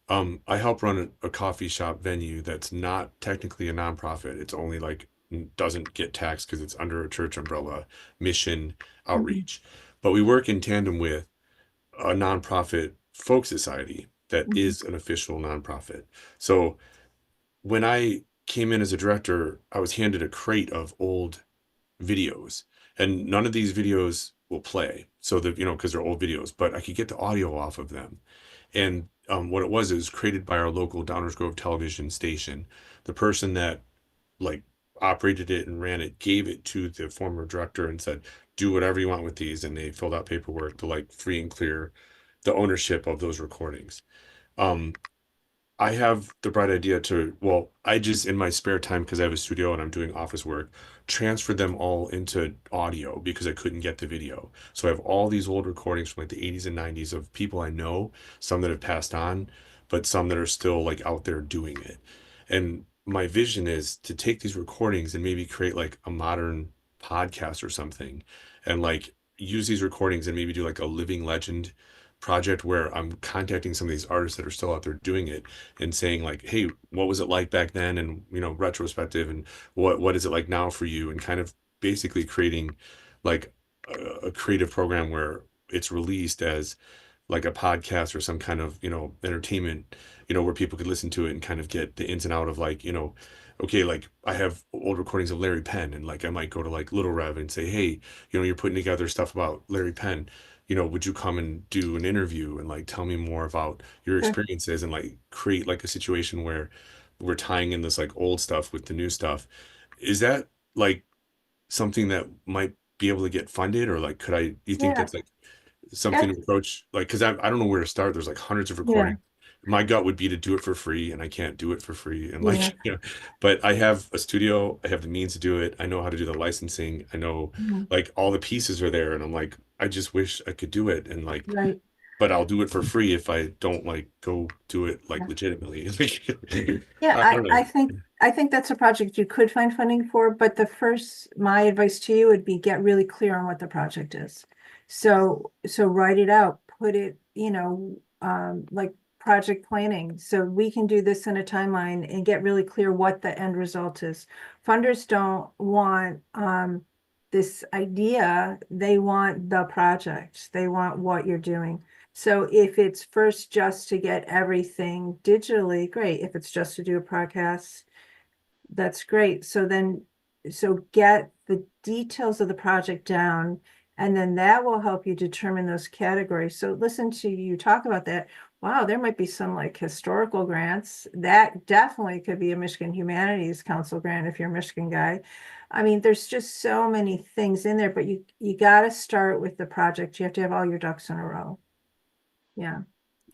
S7: I help run a coffee shop venue that's not technically a nonprofit. It's only like doesn't get taxed because it's under a church umbrella, mission, outreach. But we work in tandem with a nonprofit folk society that is an official nonprofit. So when I came in as a director, I was handed a crate of old videos, and none of these videos will play. So that, you know, because they're old videos, but I could get the audio off of them. And what it was created by our local Downers Grove television station. The person that like operated it and ran it gave it to the former director and said, do whatever you want with these. And they filled out paperwork to like free and clear the ownership of those recordings. Um, I have the bright idea to, well, I just in my spare time, because I have a studio and I'm doing office work, transfer them all into audio because I couldn't get the video. So I have all these old recordings from like the 80s and 90s of people I know, some that have passed on, but some that are still like out there doing it. And my vision is to take these recordings and maybe create like a modern podcast or something and like use these recordings and maybe do like a living legend project where I'm contacting some of these artists that are still out there doing it and saying like, hey, what was it like back then? And, you know, retrospective, and what is it like now for you? And kind of basically creating like a creative program where it's released as like a podcast or some kind of, you know, entertainment, you know, where people could listen to it and kind of get the ins and out of like, you know, okay, like I have old recordings of Larry Penn, and like I might go to like Little Rev and say, hey, you know, you're putting together stuff about Larry Penn, you know, would you come and do an interview and like tell me more about your
S2: Sure.
S7: experiences and like create like a situation where we're tying in this like old stuff with the new stuff. Is that like something that might be able to get funded, or like could I, you think
S2: Yeah.
S7: that's like something to approach, like, because I don't know where to start. There's like hundreds of recordings. My gut would be to do it for free, and I can't do it for free. And like,
S2: Yeah.
S7: you know, but I have a studio, I have the means to do it. I know how to do the licensing. I know
S2: Mhm.
S7: like all the pieces are there, and I'm like, I just wish I could do it. And like,
S2: Right.
S7: but I'll do it for free if I don't like go do it like
S2: Yeah.
S7: legitimately.
S2: Yeah,
S7: I don't know.
S2: I think that's a project you could find funding for, but my advice to you would be get really clear on what the project is. So write it out, put it, you know, like project planning. So we can do this in a timeline and get really clear what the end result is. Funders don't want this idea, they want the project, they want what you're doing. So if it's first just to get everything digitally, great. If it's just to do a podcast, that's great. So get the details of the project down, and then that will help you determine those categories. So listen to you talk about that. Wow, there might be some like historical grants. That definitely could be a Michigan Humanities Council grant if you're a Michigan guy. I mean, there's just so many things in there, but you got to start with the project. You have to have all your ducks in a row. Yeah.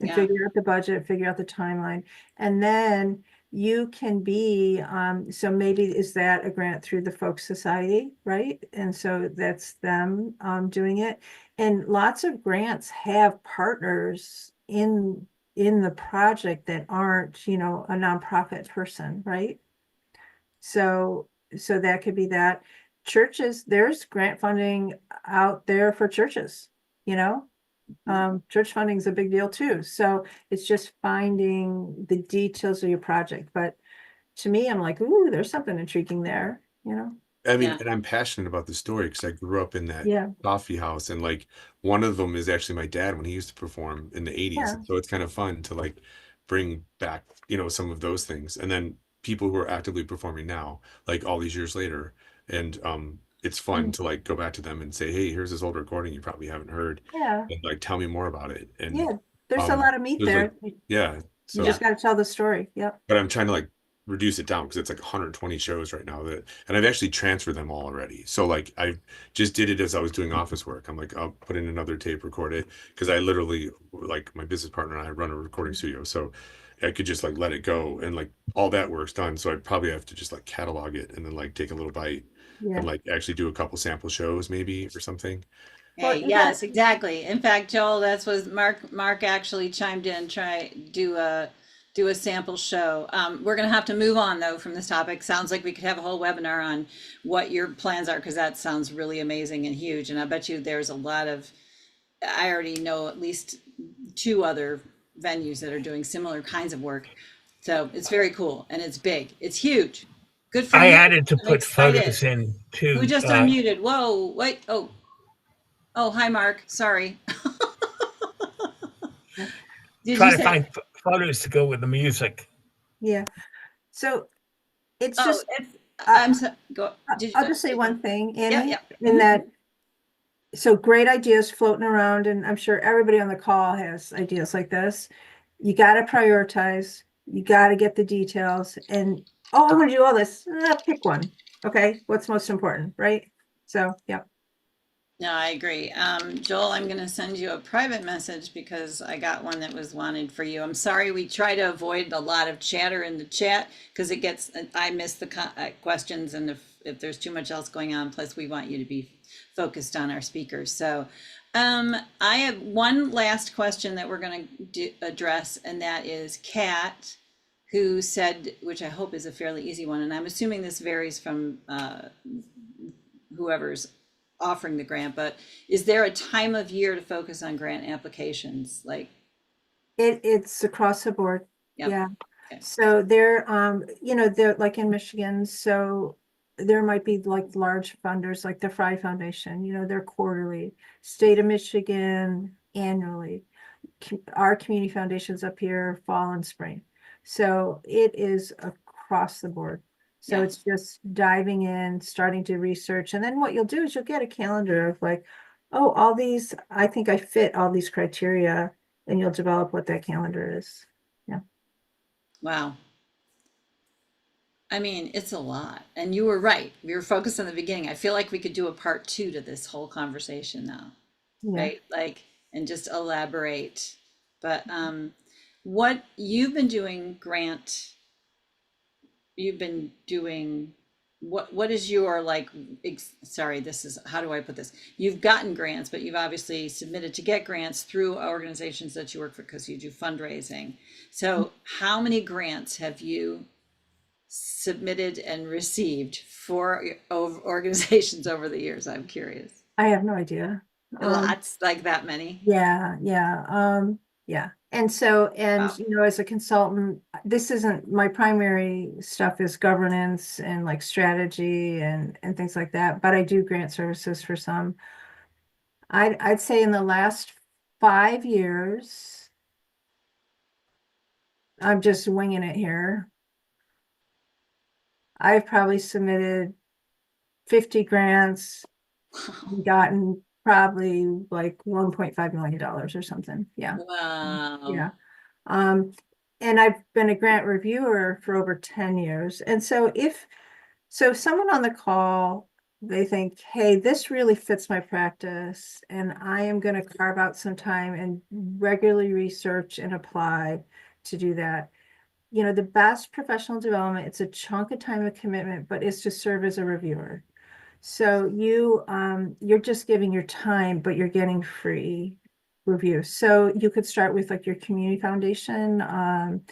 S2: And
S1: Yeah.
S2: figure out the budget, figure out the timeline. And then you can be, so maybe is that a grant through the Folk Society, right? And so that's them doing it. And lots of grants have partners in the project that aren't, you know, a nonprofit person, right? So that could be that. Churches, there's grant funding out there for churches, you know? Church funding is a big deal too. So it's just finding the details of your project. But to me, I'm like, ooh, there's something intriguing there, you know?
S7: I mean,
S1: Yeah.
S7: and I'm passionate about the story because I grew up in that
S2: Yeah,
S7: coffee house, and like one of them is actually my dad when he used to perform in the 80s.
S2: yeah,
S7: So it's kind of fun to like bring back, you know, some of those things. And then people who are actively performing now, like all these years later. And it's fun to like go back to them and say, hey, here's this old recording you probably haven't heard,
S2: yeah,
S7: and like tell me more about it. And
S2: yeah. There's a lot of meat
S7: there's like,
S2: there.
S7: yeah.
S2: You
S7: So
S2: just got to tell the story. Yep.
S7: but I'm trying to like reduce it down because it's like 120 shows right now that, and I've actually transferred them all already. So like I just did it as I was doing office work. I'm like, I'll put in another tape, record it, because I literally, like my business partner and I run a recording studio, so I could just like let it go and like all that work's done. So I'd probably have to just like catalog it and then like take a little bite
S2: Yeah.
S7: and like actually do a couple sample shows maybe or something.
S2: Well,
S1: Hey,
S2: in
S1: yes,
S2: fact-
S1: exactly. In fact, Joel, that's what Mark actually chimed in, do a sample show. We're going to have to move on though from this topic. Sounds like we could have a whole webinar on what your plans are, because that sounds really amazing and huge. And I bet you there's a lot of, I already know at least 2 other venues that are doing similar kinds of work. So it's very cool and it's big. It's huge. Good for
S4: I
S1: you.
S4: added to
S1: I'm
S4: put
S1: excited.
S4: photos in
S1: Who
S4: too.
S1: just unmuted? Whoa, wait. Oh, hi, Mark. Sorry. Did
S4: Try
S1: you
S4: to
S1: say?
S4: find photos to go with the music.
S2: Yeah. So it's
S1: Oh,
S2: just,
S1: it's,
S2: I-
S1: I'm so, go. Did you?
S2: I'll just say one thing,
S1: Yeah,
S2: Annie,
S1: yeah.
S2: in that, so great ideas floating around, and I'm sure everybody on the call has ideas like this. You got to prioritize, you got to get the details, and, oh, I want to do all this. Pick one. Okay, what's most important, right? So, yeah.
S1: No, I agree. Joel, I'm going to send you a private message because I got one that was wanted for you. I'm sorry, we try to avoid a lot of chatter in the chat because it gets, I miss the questions, and if there's too much else going on, plus we want you to be focused on our speakers. So I have one last question that we're going to address, and that is Kat, who said, which I hope is a fairly easy one, and I'm assuming this varies from whoever's offering the grant, but is there a time of year to focus on grant applications? Like,
S2: It's across the board.
S1: Yep.
S2: Yeah.
S1: Okay.
S2: So they're, they're like in Michigan, so there might be like large funders like the Fry Foundation, they're quarterly. State of Michigan annually. Our community foundations up here, fall and spring. So it is across the board. So
S1: Yeah.
S2: it's just diving in, starting to research. And then what you'll do is you'll get a calendar of like, oh, all these, I think I fit all these criteria, and you'll develop what that calendar is. Yeah.
S1: Wow. I mean, it's a lot. And you were right. We were focused on the beginning. I feel like we could do a part 2 to this whole conversation now,
S2: Yeah.
S1: right? Like, and just elaborate. But what you've been doing, Grant, you've been doing, what is your like, sorry, this is, how do I put this? You've gotten grants, but you've obviously submitted to get grants through organizations that you work for because you do fundraising. So how many grants have you submitted and received for organizations over the years? I'm curious.
S2: I have no idea.
S1: Lots, like that many?
S2: Yeah. Yeah. And so,
S1: Wow.
S2: as a consultant, this isn't my primary stuff is governance and like strategy and things like that, but I do grant services for some. I'd say in the last 5 years, I'm just winging it here. I've probably submitted 50 grants, gotten probably like $1.5 million or something. Yeah.
S1: Wow.
S2: Yeah. And I've been a grant reviewer for over 10 years. And so if someone on the call, they think, hey, this really fits my practice, and I am going to carve out some time and regularly research and apply to do that. The best professional development, it's a chunk of time and commitment, but it's to serve as a reviewer. So you're just giving your time, but you're getting free review. So you could start with like your community foundation, and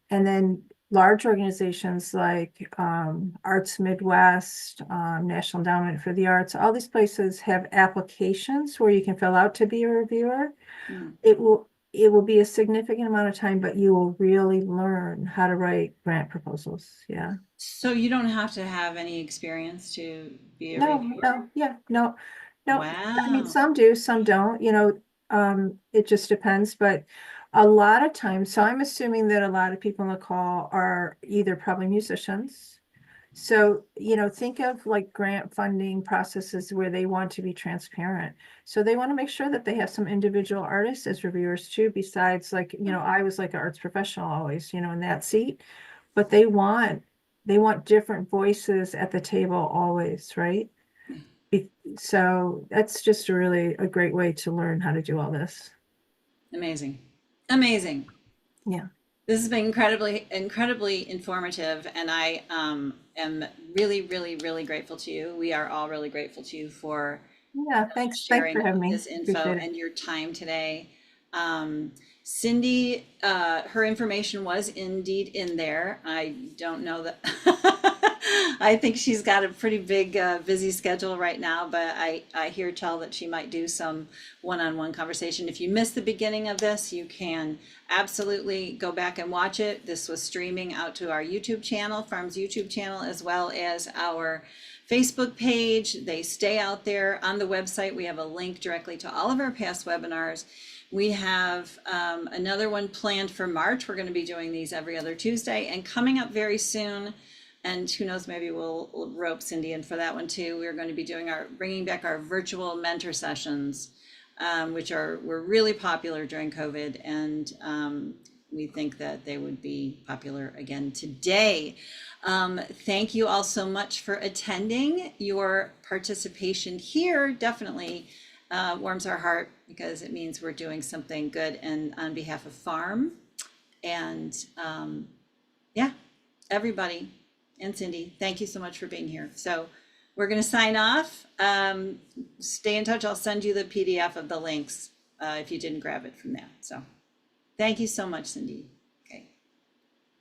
S2: then large organizations like Arts Midwest, National Endowment for the Arts, all these places have applications where you can fill out to be a reviewer.
S1: Mm.
S2: It will be a significant amount of time, but you will really learn how to write grant proposals. Yeah.
S1: So you don't have to have any experience to be a
S2: No,
S1: reviewer?
S2: no. I mean,
S1: Wow.
S2: some do, some don't, it just depends, but a lot of times, so I'm assuming that a lot of people on the call are either probably musicians. So, think of like grant funding processes where they want to be transparent. So they want to make sure that they have some individual artists as reviewers too, besides like, I was like an arts professional always, in that seat, but they want different voices at the table always, right? So that's just a great way to learn how to do all this.
S1: Amazing. Amazing.
S2: Yeah.
S1: This has been incredibly informative, and I am really, really, really grateful to you. We are all really grateful to you for
S2: Yeah, thanks for
S1: sharing
S2: having me.
S1: this info
S2: Appreciate it.
S1: and your time today. Cindy, her information was indeed in there. I don't know that. I think she's got a pretty big, busy schedule right now, but I hear tell that she might do some one-on-one conversation. If you missed the beginning of this, you can absolutely go back and watch it. This was streaming out to our YouTube channel, Farm's YouTube channel, as well as our Facebook page. They stay out there on the website. We have a link directly to all of our past webinars. We have another one planned for March. We're going to be doing these every other Tuesday, and coming up very soon, and who knows, maybe we'll rope Cindy in for that one too. We're going to be doing bringing back our virtual mentor sessions, which were really popular during COVID, and we think that they would be popular again today. Thank you all so much for attending. Your participation here definitely warms our heart, because it means we're doing something good and on behalf of Farm. And yeah, everybody, and Cindy, thank you so much for being here. So we're going to sign off. Stay in touch. I'll send you the PDF of the links if you didn't grab it from that. So thank you so much, Cindy.